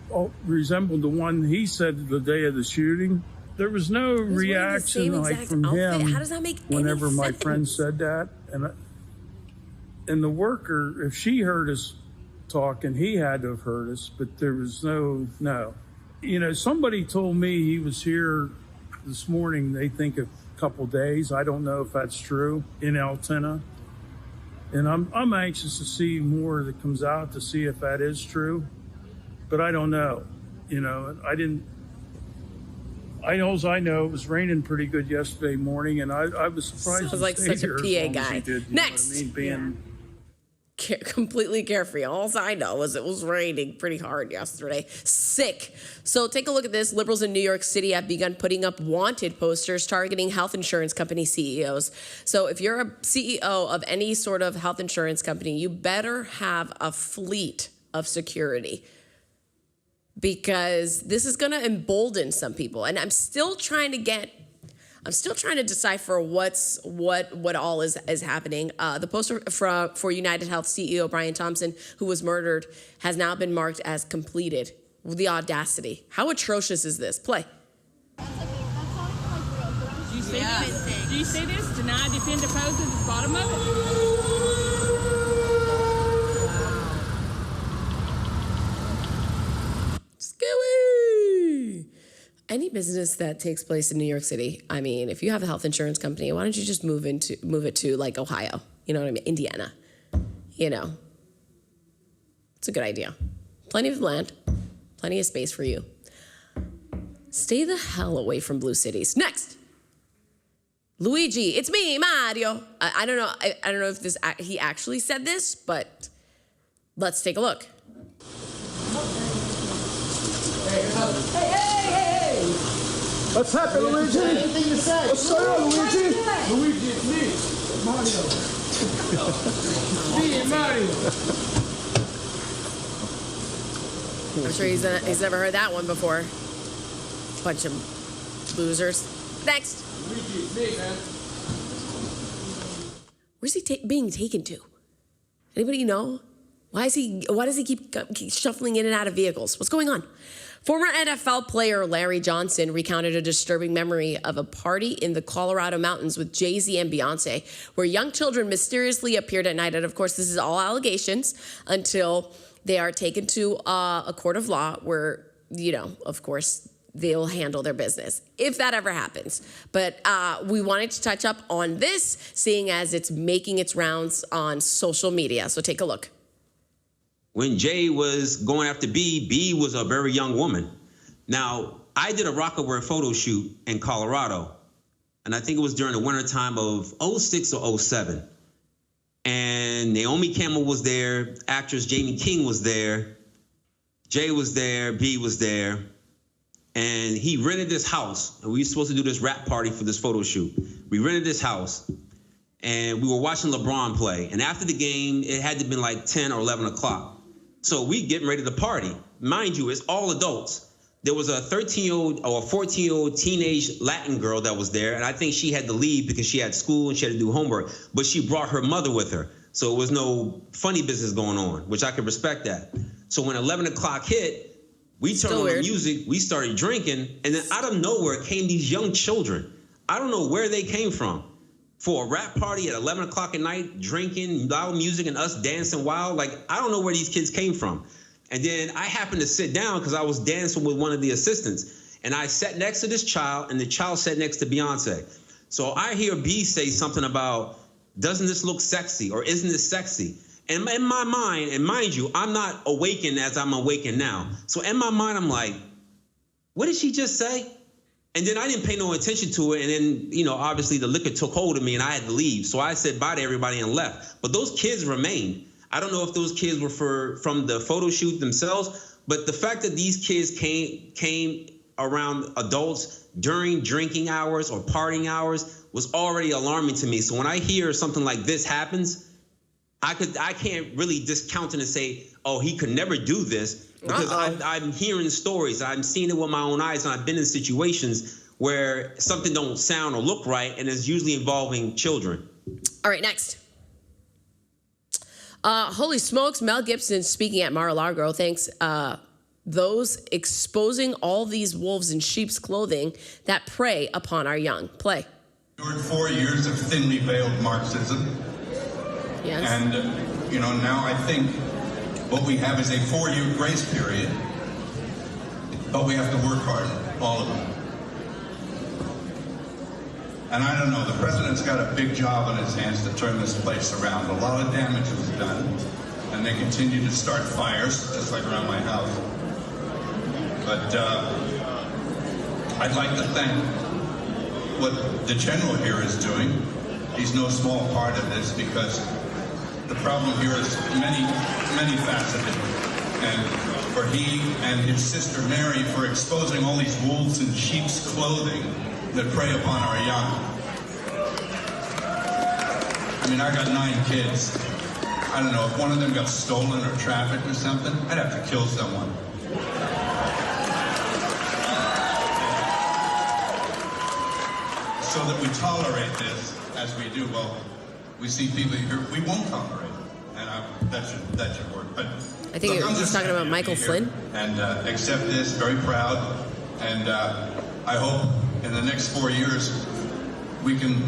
all resembled the one he said the day of the shooting." There was no reaction from him. How does that make whenever any my sense? friend said that, and the worker, if she heard us talking, he had to have heard us, but there was no. Somebody told me he was here this morning. They think a couple days. I don't know if that's true in Altoona, and I'm anxious to see more that comes out to see if that is true, but I don't know. I know it was raining pretty good yesterday morning, and I was surprised. Sounds like such a PA guy. Next. Being completely carefree. All I know is it was raining pretty hard yesterday. Sick. So take a look at this. Liberals in New York City have begun putting up wanted posters targeting health insurance company CEOs. So if you're a CEO of any sort of health insurance company, you better have a fleet of security, because this is going to embolden some people. And I'm still trying to get I'm still trying to decipher what all is happening. The poster for United Health CEO Brian Thompson, who was murdered, has now been marked as completed. The audacity. How atrocious is this? Play. Do you see this? Deny, defend, oppose at the bottom of it? Scary. Any business that takes place in New York City, I mean, if you have a health insurance company, why don't you just move it to like Ohio? You know what I mean? Indiana. You know. It's a good idea. Plenty of land, plenty of space for you. Stay the hell away from blue cities. Next. Luigi, it's me, Mario. I don't know. I don't know if he actually said this, but let's take a look. Hey! What's happening, Luigi? Anything to say? What's going on, Luigi? Luigi, it's me, Mario. Me and Mario. I'm sure he's never heard that one before. Bunch of losers. Next. Luigi, it's me, man. Where's he being taken to? Anybody know? Why does he keep shuffling in and out of vehicles? What's going on? Former NFL player Larry Johnson recounted a disturbing memory of a party in the Colorado mountains with Jay-Z and Beyonce, where young children mysteriously appeared at night. And of course, this is all allegations until they are taken to a court of law where, you know, of course, they'll handle their business, if that ever happens. But we wanted to touch up on this, seeing as it's making its rounds on social media. So take a look. When Jay was going after B was a very young woman. Now, I did a Rockaware photo shoot in Colorado, and I think it was during the wintertime of 06 or 07. And Naomi Campbell was there, actress Jamie King was there, Jay was there, B was there, and he rented this house, and we were supposed to do this rap party for this photo shoot. We rented this house, and we were watching LeBron play, and after the game, it had to have been like 10 or 11 o'clock. So we getting ready to party. Mind you, it's all adults. There was a 13-year-old or a 14-year-old teenage Latin girl that was there, and I think she had to leave because she had school and she had to do homework, but she brought her mother with her. So it was no funny business going on, which I could respect that. So when 11 o'clock hit, we turned on the music, we started drinking, and then out of nowhere came these young children. I don't know where they came from. For a rap party at 11 o'clock at night, drinking, loud music, and us dancing wild. Like, I don't know where these kids came from. And then I happened to sit down because I was dancing with one of the assistants. And I sat next to this child, and the child sat next to Beyonce. So I hear B say something about, doesn't this look sexy? Or isn't this sexy? And in my mind, and mind you, I'm not awakened as I'm awakened now. So in my mind, I'm like, what did she just say? And then I didn't pay no attention to it. And then, you know, obviously the liquor took hold of me and I had to leave. So I said bye to everybody and left. But those kids remained. I don't know if those kids were from the photo shoot themselves, but the fact that these kids came around adults during drinking hours or partying hours was already alarming to me. So when I hear something like this happens, I can't really discount it and say, oh, he could never do this. Because I'm hearing stories, I'm seeing it with my own eyes, and I've been in situations where something don't sound or look right, and it's usually involving children. All right, next. Holy smokes, Mel Gibson speaking at Mar-a-Lago. Thanks. Those exposing all these wolves in sheep's clothing that prey upon our young. Play. Endured 4 years of thinly veiled Marxism. Yes. And, you know, now I think what we have is a 4-year grace period, but we have to work hard, all of them. And I don't know, the president's got a big job on his hands to turn this place around. A lot of damage was done, and they continue to start fires, just like around my house. But I'd like to thank what the general here is doing. He's no small part of this because the problem here is many faceted. And for he and his sister Mary for exposing all these wolves in sheep's clothing that prey upon our young. I mean, I got 9 kids. I don't know, if one of them got stolen or trafficked or something, I'd have to kill someone. so that we tolerate this as we do. Well, we see people here, we won't tolerate it, and that should work. But I think look, he's talking about Michael Flynn. And accept this, very proud, and I hope in the next 4 years we can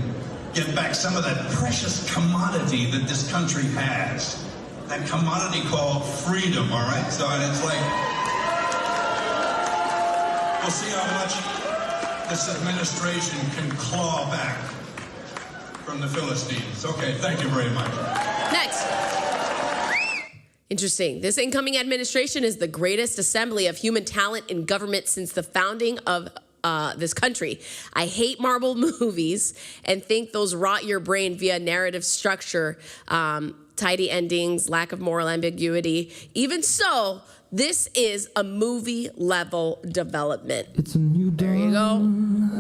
get back some of that precious commodity that this country has. That commodity called freedom, all right? So, and it's like, we'll see how much this administration can claw back from the Philistines. Okay, thank you very much. Next. Interesting. This incoming administration is the greatest assembly of human talent in government since the founding of this country. I hate Marvel movies and think those rot your brain via narrative structure, tidy endings, lack of moral ambiguity. Even so, this is a movie-level development. It's a new day. There you go.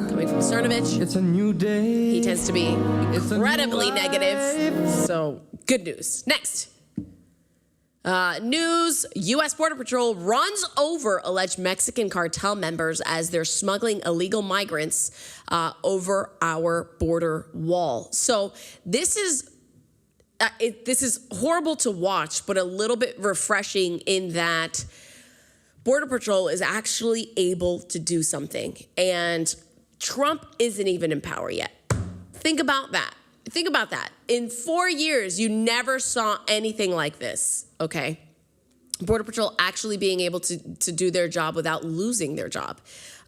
Coming from Cernovich. It's a new day. He tends to be incredibly negative. So, good news. Next. News, U.S. Border Patrol runs over alleged Mexican cartel members as they're smuggling illegal migrants over our border wall. So this is horrible to watch, but a little bit refreshing in that Border Patrol is actually able to do something. And Trump isn't even in power yet. Think about that. Think about that. In 4 years, you never saw anything like this, okay? Border Patrol actually being able to do their job without losing their job.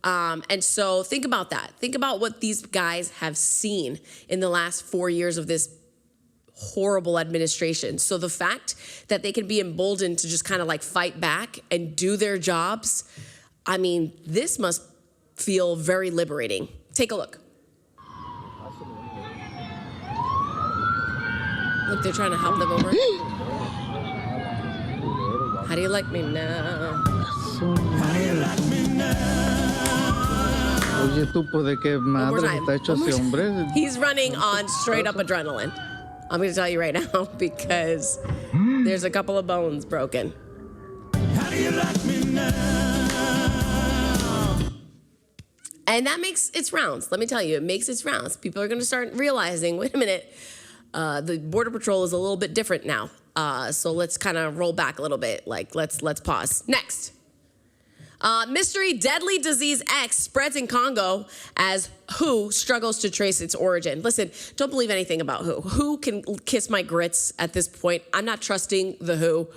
And so think about that. Think about what these guys have seen in the last 4 years of this horrible administration. So the fact that they can be emboldened to just kind of like fight back and do their jobs, I mean, this must feel very liberating. Take a look. Look, they're trying to help them over. How do you like me now? Oye, ¿tú de qué madre está hecho ese hombre? He's running on straight up adrenaline. I'm going to tell you right now because there's a couple of bones broken. How do you like me now? And that makes its rounds. Let me tell you, it makes its rounds. People are going to start realizing, wait a minute, the Border Patrol is a little bit different now. So let's kind of roll back a little bit. Like, let's pause. Next. Mystery deadly disease X spreads in Congo as WHO struggles to trace its origin. Listen, don't believe anything about WHO. WHO can kiss my grits at this point. I'm not trusting the WHO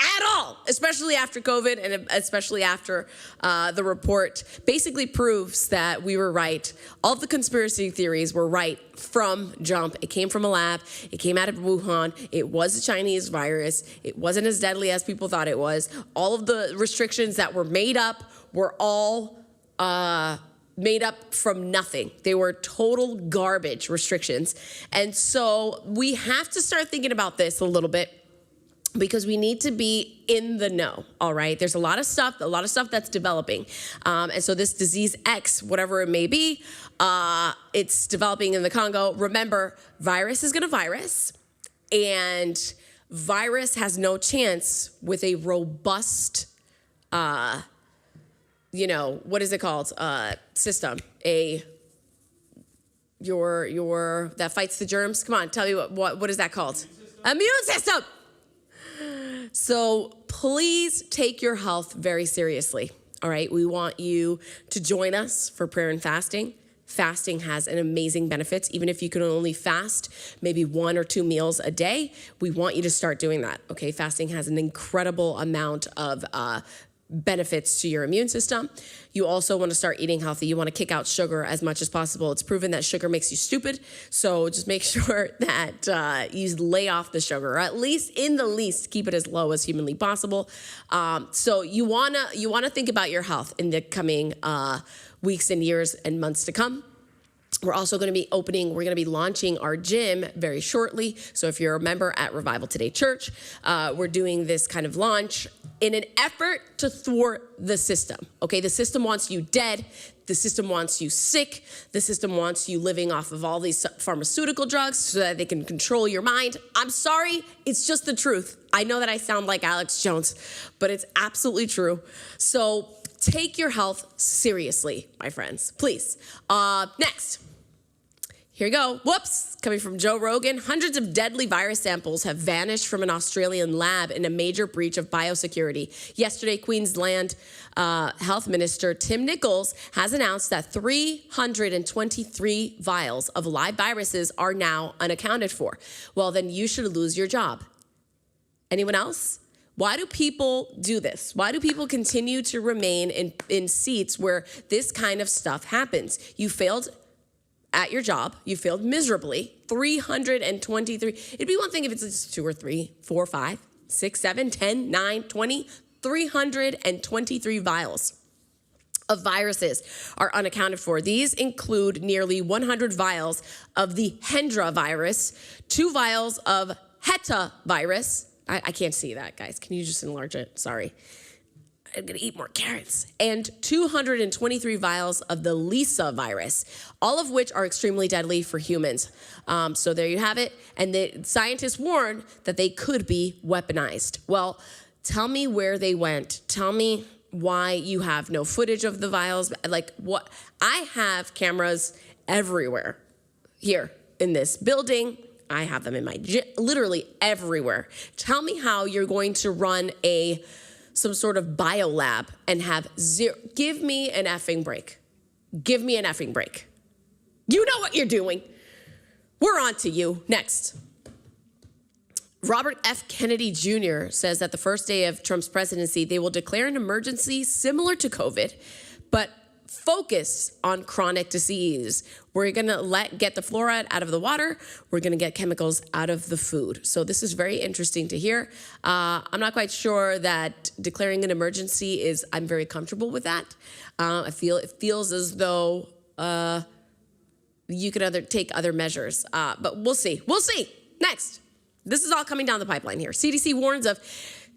at all, especially after COVID and especially after the report basically proves that we were right. All of the conspiracy theories were right from jump. It came from a lab. It came out of Wuhan. It was a Chinese virus. It wasn't as deadly as people thought it was. All of the restrictions that were made up were all made up from nothing. They were total garbage restrictions. And so we have to start thinking about this a little bit, because we need to be in the know, all right? There's a lot of stuff that's developing. And so this disease X, whatever it may be, it's developing in the Congo. Remember, virus is gonna virus, and virus has no chance with a robust, what is it called? System, that fights the germs. Come on, tell me what is that called? Immune system. So please take your health very seriously, all right? We want you to join us for prayer and fasting. Fasting has an amazing benefits. Even if you can only fast maybe 1 or 2 meals a day, we want you to start doing that, okay? Fasting has an incredible amount of benefits to your immune system. You also want to start eating healthy. You want to kick out sugar as much as possible. It's proven that sugar makes you stupid. So just make sure that you lay off the sugar, or at least in the least, keep it as low as humanly possible. So you wanna think about your health in the coming weeks and years and months to come. We're also going to be launching our gym very shortly. So if you're a member at Revival Today Church, we're doing this kind of launch in an effort to thwart the system. Okay, the system wants you dead. The system wants you sick. The system wants you living off of all these pharmaceutical drugs so that they can control your mind. I'm sorry, it's just the truth. I know that I sound like Alex Jones, but it's absolutely true. So take your health seriously, my friends, please. Next. Here you go. Whoops. Coming from Joe Rogan. Hundreds of deadly virus samples have vanished from an Australian lab in a major breach of biosecurity. Yesterday, Queensland Health Minister Tim Nichols has announced that 323 vials of live viruses are now unaccounted for. Well, then you should lose your job. Anyone else? Why do people do this? Why do people continue to remain in seats where this kind of stuff happens? You failed at your job. You failed miserably. 323. It'd be one thing if it's just 2 or 3, 4, 5, 6, 7, 10, 9, 20. 323 vials of viruses are unaccounted for. These include nearly 100 vials of the Hendra virus, 2 vials of Heta virus. I can't see that, guys. Can you just enlarge it? Sorry. I'm going to eat more carrots. And 223 vials of the Lisa virus, all of which are extremely deadly for humans. So there you have it. And the scientists warn that they could be weaponized. Well, tell me where they went. Tell me why you have no footage of the vials. Like what? I have cameras everywhere here in this building. I have them in my gym, literally everywhere. Tell me how you're going to run some sort of biolab and have zero. Give me an effing break. Give me an effing break. You know what you're doing. We're on to you. Next. Robert F. Kennedy Jr. says that the first day of Trump's presidency, they will declare an emergency similar to COVID, but focus on chronic disease. We're going to get the fluoride out of the water. We're going to get chemicals out of the food. So this is very interesting to hear. I'm not quite sure that declaring an emergency I'm very comfortable with that. It feels as though you could take other measures, but we'll see. We'll see. Next. This is all coming down the pipeline here. CDC warns of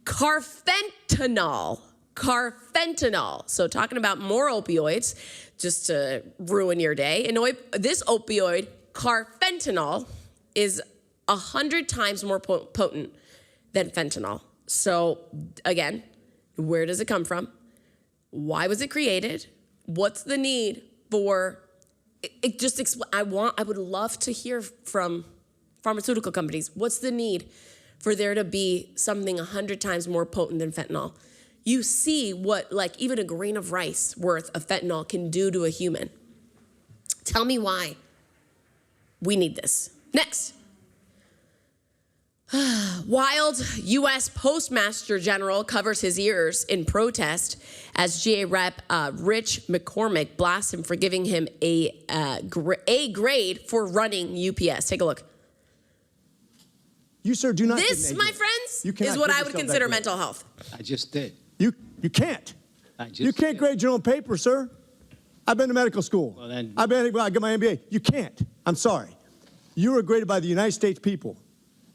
carfentanil. Carfentanil. So talking about more opioids, just to ruin your day. And this opioid, carfentanil, is 100 times more potent than fentanyl. So again, where does it come from? Why was it created? What's the need for it? Just I would love to hear from pharmaceutical companies. What's the need for there to be something 100 times more potent than fentanyl? You see what, like, even a grain of rice worth of fentanyl can do to a human. Tell me why we need this. Next. Wild U.S. Postmaster General covers his ears in protest as GA Rep Rich McCormick blasts him for giving him a grade for running UPS. Take a look. You, sir, do not. This, my friends, is what I would consider mental health. I just did. You can't. You can't grade your own paper, sir. I've been to medical school. Well, then, I got my MBA. You can't. I'm sorry. You were graded by the United States people,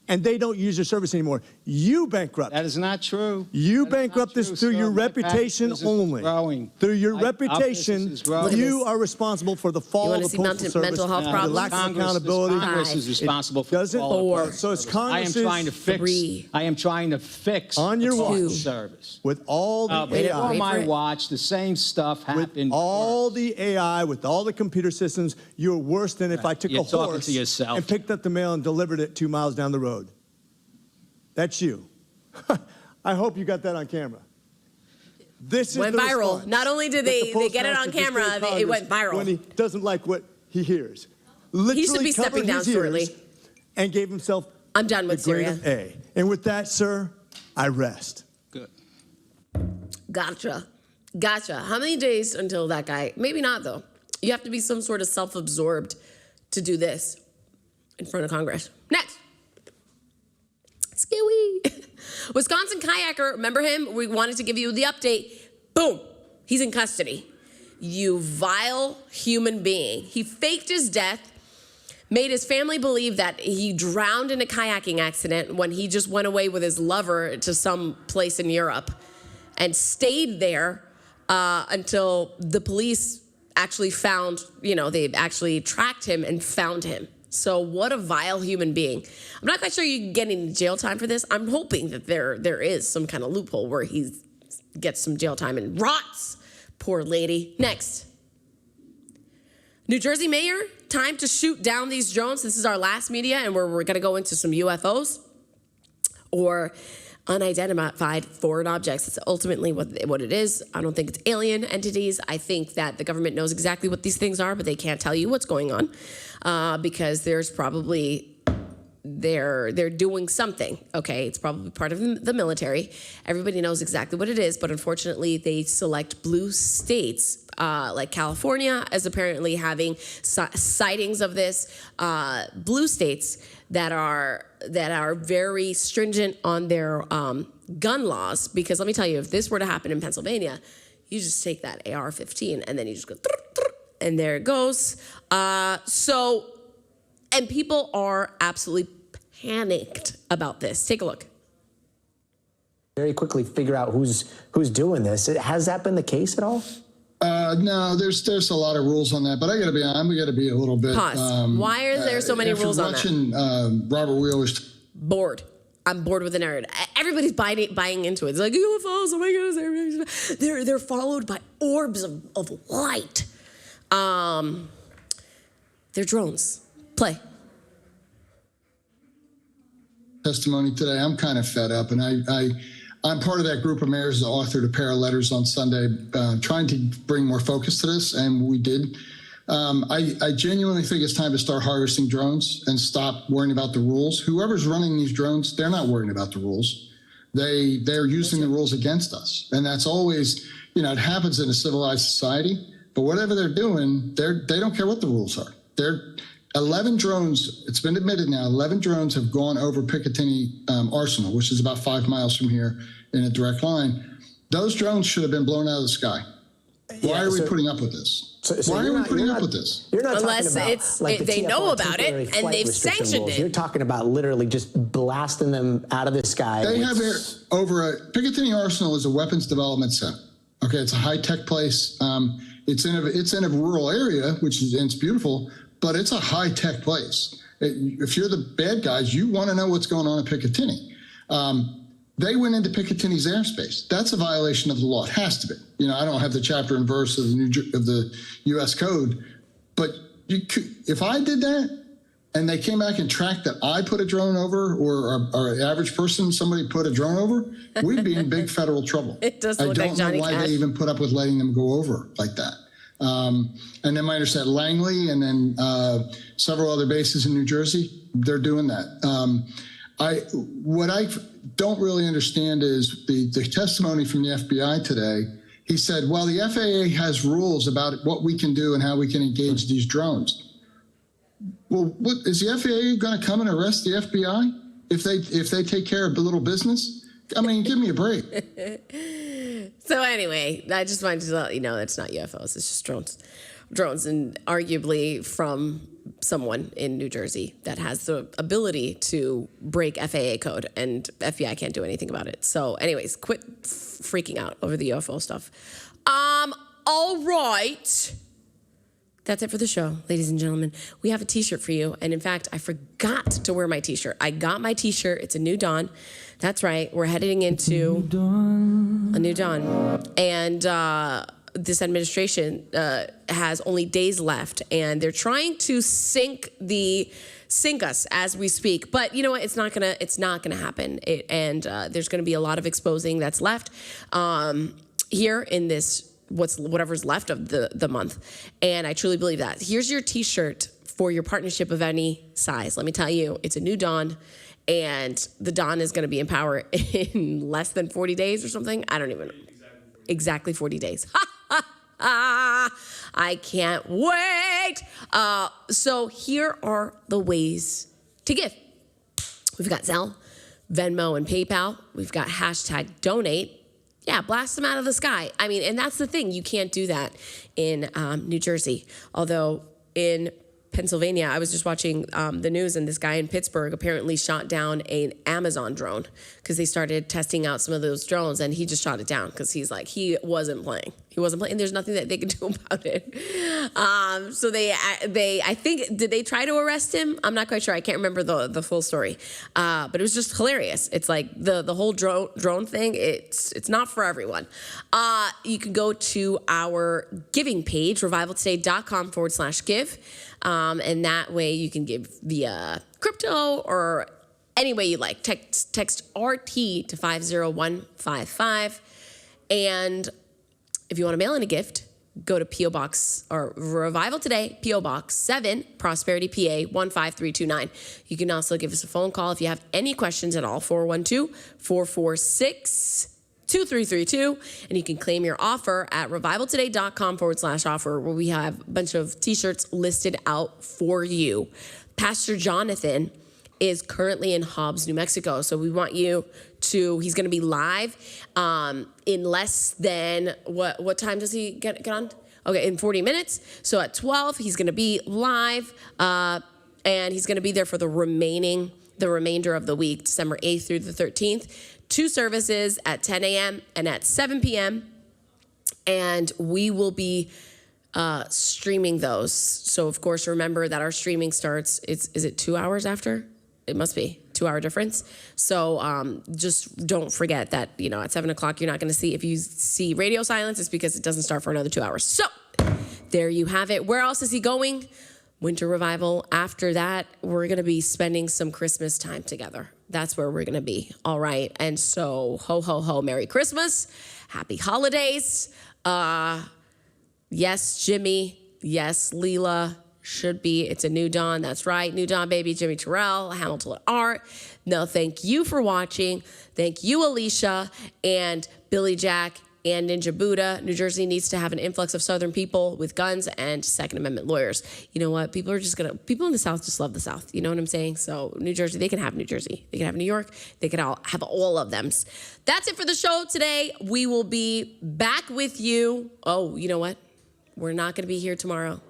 and they don't use your service anymore. You bankrupt. That is not true. You bankrupt this through your reputation only. Through your reputation, you are responsible for the fall of the postal service. Mental health problems. The lack of accountability. Congress is responsible for the fall of the So it's Congress. I am trying to fix on your watch service. With all the AI. On my watch, the same stuff happened. With all the AI, with all the computer systems, you're worse than if I took a horse and picked up the mail and delivered it 2 miles down the road. That's you. I hope you got that on camera. This went viral. Response. Not only did they get it on camera, it went viral. When he doesn't like what he hears. Literally he should be stepping down shortly. And gave himself I'm done with Syria. A. And with that, sir, I rest. Good. Gotcha. How many days until that guy? Maybe not, though. You have to be some sort of self-absorbed to do this in front of Congress. Next. Skewey. Wisconsin kayaker, remember him? We wanted to give you the update. Boom, he's in custody. You vile human being. He faked his death, made his family believe that he drowned in a kayaking accident when he just went away with his lover to some place in Europe and stayed there until the police actually found, they actually tracked him and found him. So what a vile human being. I'm not quite sure you can get any jail time for this. I'm hoping that there is some kind of loophole where he gets some jail time and rots. Poor lady. Next. New Jersey mayor, time to shoot down these drones. This is our last media, and we're going to go into some UFOs or unidentified foreign objects. It's ultimately what it is. I don't think it's alien entities. I think that the government knows exactly what these things are, but they can't tell you what's going on because there's probably they're doing something. Okay, it's probably part of the military. Everybody knows exactly what it is, but unfortunately, they select blue states like California as apparently having sightings of this. Blue states that are very stringent on their gun laws. Because let me tell you, if this were to happen in Pennsylvania, you just take that AR-15 and then you just go, and there it goes. And people are absolutely panicked about this. Take a look. Very quickly figure out who's doing this. Has that been the case at all? No, there's a lot of rules on that, but I got to be honest, we got to be a little bit. Pause. Why are there so many rules on that? Watching Robert Wheeler's. Bored. I'm bored with the narrative. Everybody's buying into it. It's like UFOs. Oh my goodness. They're followed by orbs of light. They're drones. Play. Testimony today. I'm kind of fed up, and I'm part of that group of mayors that authored a pair of letters on Sunday trying to bring more focus to this, and we did. I genuinely think it's time to start harvesting drones and stop worrying about the rules. Whoever's running these drones, they're not worrying about the rules. They're using the rules against us, and that's always, it happens in a civilized society. But whatever they're doing, they don't care what the rules are. 11 drones, it's been admitted now, 11 drones have gone over Picatinny Arsenal, which is about 5 miles from here in a direct line. Those drones should have been blown out of the sky. Why are we putting up with this? Why are we putting up with this? You're not unless talking about, it's like, they TFR know about it and they've sanctioned rules. it. You're talking about literally just blasting them out of the sky. They have Picatinny Arsenal is a weapons development center. Okay, it's a high-tech place. It's in a rural area, it's beautiful, but it's a high-tech place. If you're the bad guys, you want to know what's going on at Picatinny. They went into Picatinny's airspace. That's a violation of the law. It has to be. I don't have the chapter and verse of the U.S. Code, but if I did that and they came back and tracked that I put a drone over or an average person, somebody put a drone over, we'd be in big federal trouble. It does look like Johnny Cash. I don't know why they even put up with letting them go over like that. And then my understanding, Langley and then several other bases in New Jersey, they're doing that. What I don't really understand is the testimony from the FBI today. He said, well, the FAA has rules about what we can do and how we can engage these drones. Well, what is the FAA going to come and arrest the FBI if they take care of the little business? I mean, give me a break. So anyway, I just wanted to let you know it's not UFOs. It's just drones, and arguably from someone in New Jersey that has the ability to break FAA code, and FBI can't do anything about it. So anyways, quit freaking out over the UFO stuff. All right. That's it for the show, ladies and gentlemen. We have a t-shirt for you. And in fact, I forgot to wear my t-shirt. I got my t-shirt. It's a new dawn. That's right. We're heading into a new dawn. And this administration has only days left. And they're trying to sink us as we speak. But you know what? It's not gonna happen. There's gonna be a lot of exposing that's left here in this whatever's left of the month. And I truly believe that. Here's your t-shirt for your partnership of any size. Let me tell you, it's a new dawn, and the dawn is going to be in power in less than 40 days or something. I don't even know. Exactly 40 days. I can't wait. So here are the ways to give. We've got Zelle, Venmo, and PayPal. We've got #donate. Yeah, blast them out of the sky. I mean, and that's the thing. You can't do that in New Jersey. Although in Pennsylvania, I was just watching the news, and this guy in Pittsburgh apparently shot down an Amazon drone because they started testing out some of those drones, and he just shot it down because he's like, he wasn't playing. He wasn't playing. There's nothing that they could do about it. So they, I think, did they try to arrest him? I'm not quite sure. I can't remember the full story. But it was just hilarious. It's like the whole drone thing. It's not for everyone. You can go to our giving page, revivaltoday.com/give. And that way you can give via crypto or any way you like. Text RT to 50155. And if you want to mail in a gift, go to P.O. Box or Revival Today, P.O. Box 7, Prosperity, PA 15329. You can also give us a phone call if you have any questions at all, 412-446-2332. And you can claim your offer at revivaltoday.com/offer, where we have a bunch of t-shirts listed out for you. Pastor Jonathan is currently in Hobbs, New Mexico. So we want you to, he's going to be live in less than, what time does he get on? Okay, in 40 minutes. So at 12, he's going to be live, and he's going to be there for the remainder of the week, December 8th through the 13th. 2 services at 10 a.m. and at 7 p.m. And we will be streaming those. So of course, remember that our streaming starts, is it 2 hours after? It must be 2-hour difference. So just don't forget that, at 7 o'clock, you're not going to see, if you see radio silence, it's because it doesn't start for another 2 hours. So there you have it. Where else is he going? Winter Revival. After that, we're going to be spending some Christmas time together. That's where we're going to be. All right. And so ho, ho, ho, Merry Christmas. Happy holidays. Yes, Jimmy. Yes, Leela. Should be. It's a new dawn. That's right. New dawn, baby. Jimmy Terrell, Hamilton Art. No, thank you for watching. Thank you, Alicia and Billy Jack and Ninja Buddha. New Jersey needs to have an influx of Southern people with guns and Second Amendment lawyers. You know what? People in the South just love the South. You know what I'm saying? So New Jersey, they can have New Jersey. They can have New York. They can all have all of them. That's it for the show today. We will be back with you. Oh, you know what? We're not going to be here tomorrow.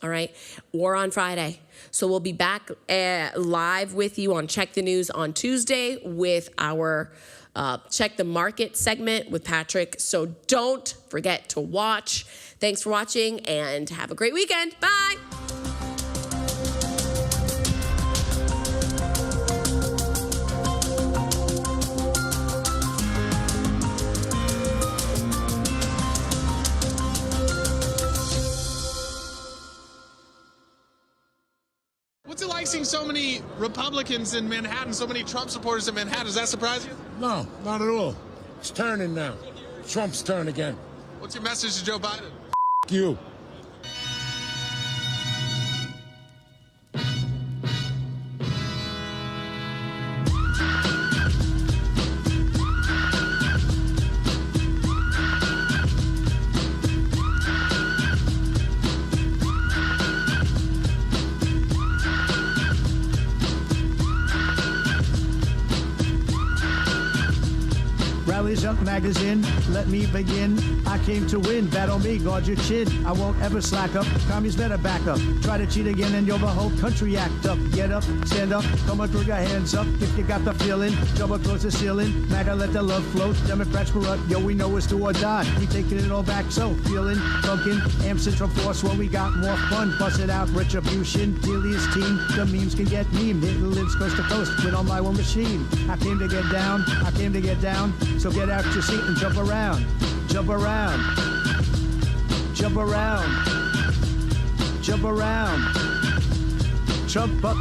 All right, or on Friday. So we'll be back live with you on Check the News on Tuesday with our Check the Market segment with Patrick. So don't forget to watch. Thanks for watching and have a great weekend. Bye. What's it like seeing so many Republicans in Manhattan, so many Trump supporters in Manhattan? Does that surprise you? No, not at all. It's turning now. Trump's turn again. What's your message to Joe Biden? F*** you. Rallies Up magazine, let me begin. I came to win, battle me, guard your chin. I won't ever slack up, commies better back up. Try to cheat again and you'll the whole country act up. Get up, stand up, come on, throw your hands up. If you got the feeling, jump across the ceiling. MAGA, let the love float, Democrats corrupt. Yo, we know it's do or die. We taking it all back, so feeling, pumpkin, amp central force when we got more fun. Bust it out, retribution, Delia's team. The memes can get memed, it lives coast to coast with on my one machine. I came to get down, I came to get down. So get out your seat and jump around, jump around, jump around, jump around. Trump up,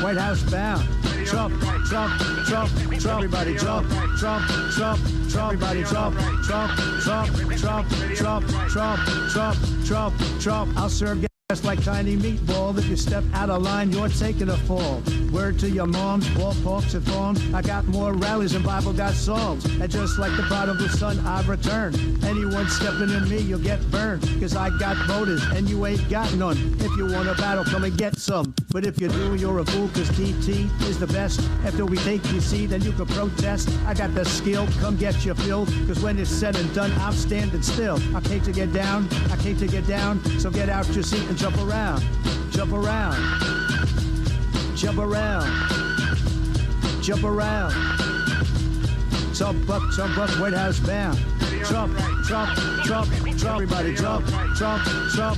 White House bound. Trump, Trump, Trump, Trump, everybody jump. Trump, Trump, Trump, everybody jump. Trump, Trump, Trump, Trump, Trump, Trump, Trump, Trump. I'll serve just like tiny meatball. If you step out of line, you're taking a fall. Word to your moms, ballparks and farms. I got more rallies than Bible got psalms. And just like the prodigal son, I've returned. Anyone stepping in me, you'll get burned. Cause I got voters and you ain't got none. If you want a battle, come and get some. But if you do, you're a fool, cause DT is the best. After we take your seat, then you can protest. I got the skill, come get your fill. Cause when it's said and done, I'm standing still. I came to get down, I came to get down. So get out your seat and jump around, jump around, jump around, jump around. Trump up, White House bound. Trump, Trump, Trump, Trump, everybody Trump, Trump, Trump, Trump,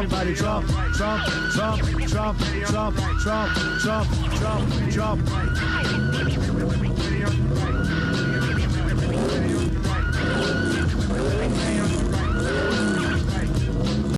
everybody Trump, Trump, Trump, Trump, Trump, Trump, Trump, Trump, Trump.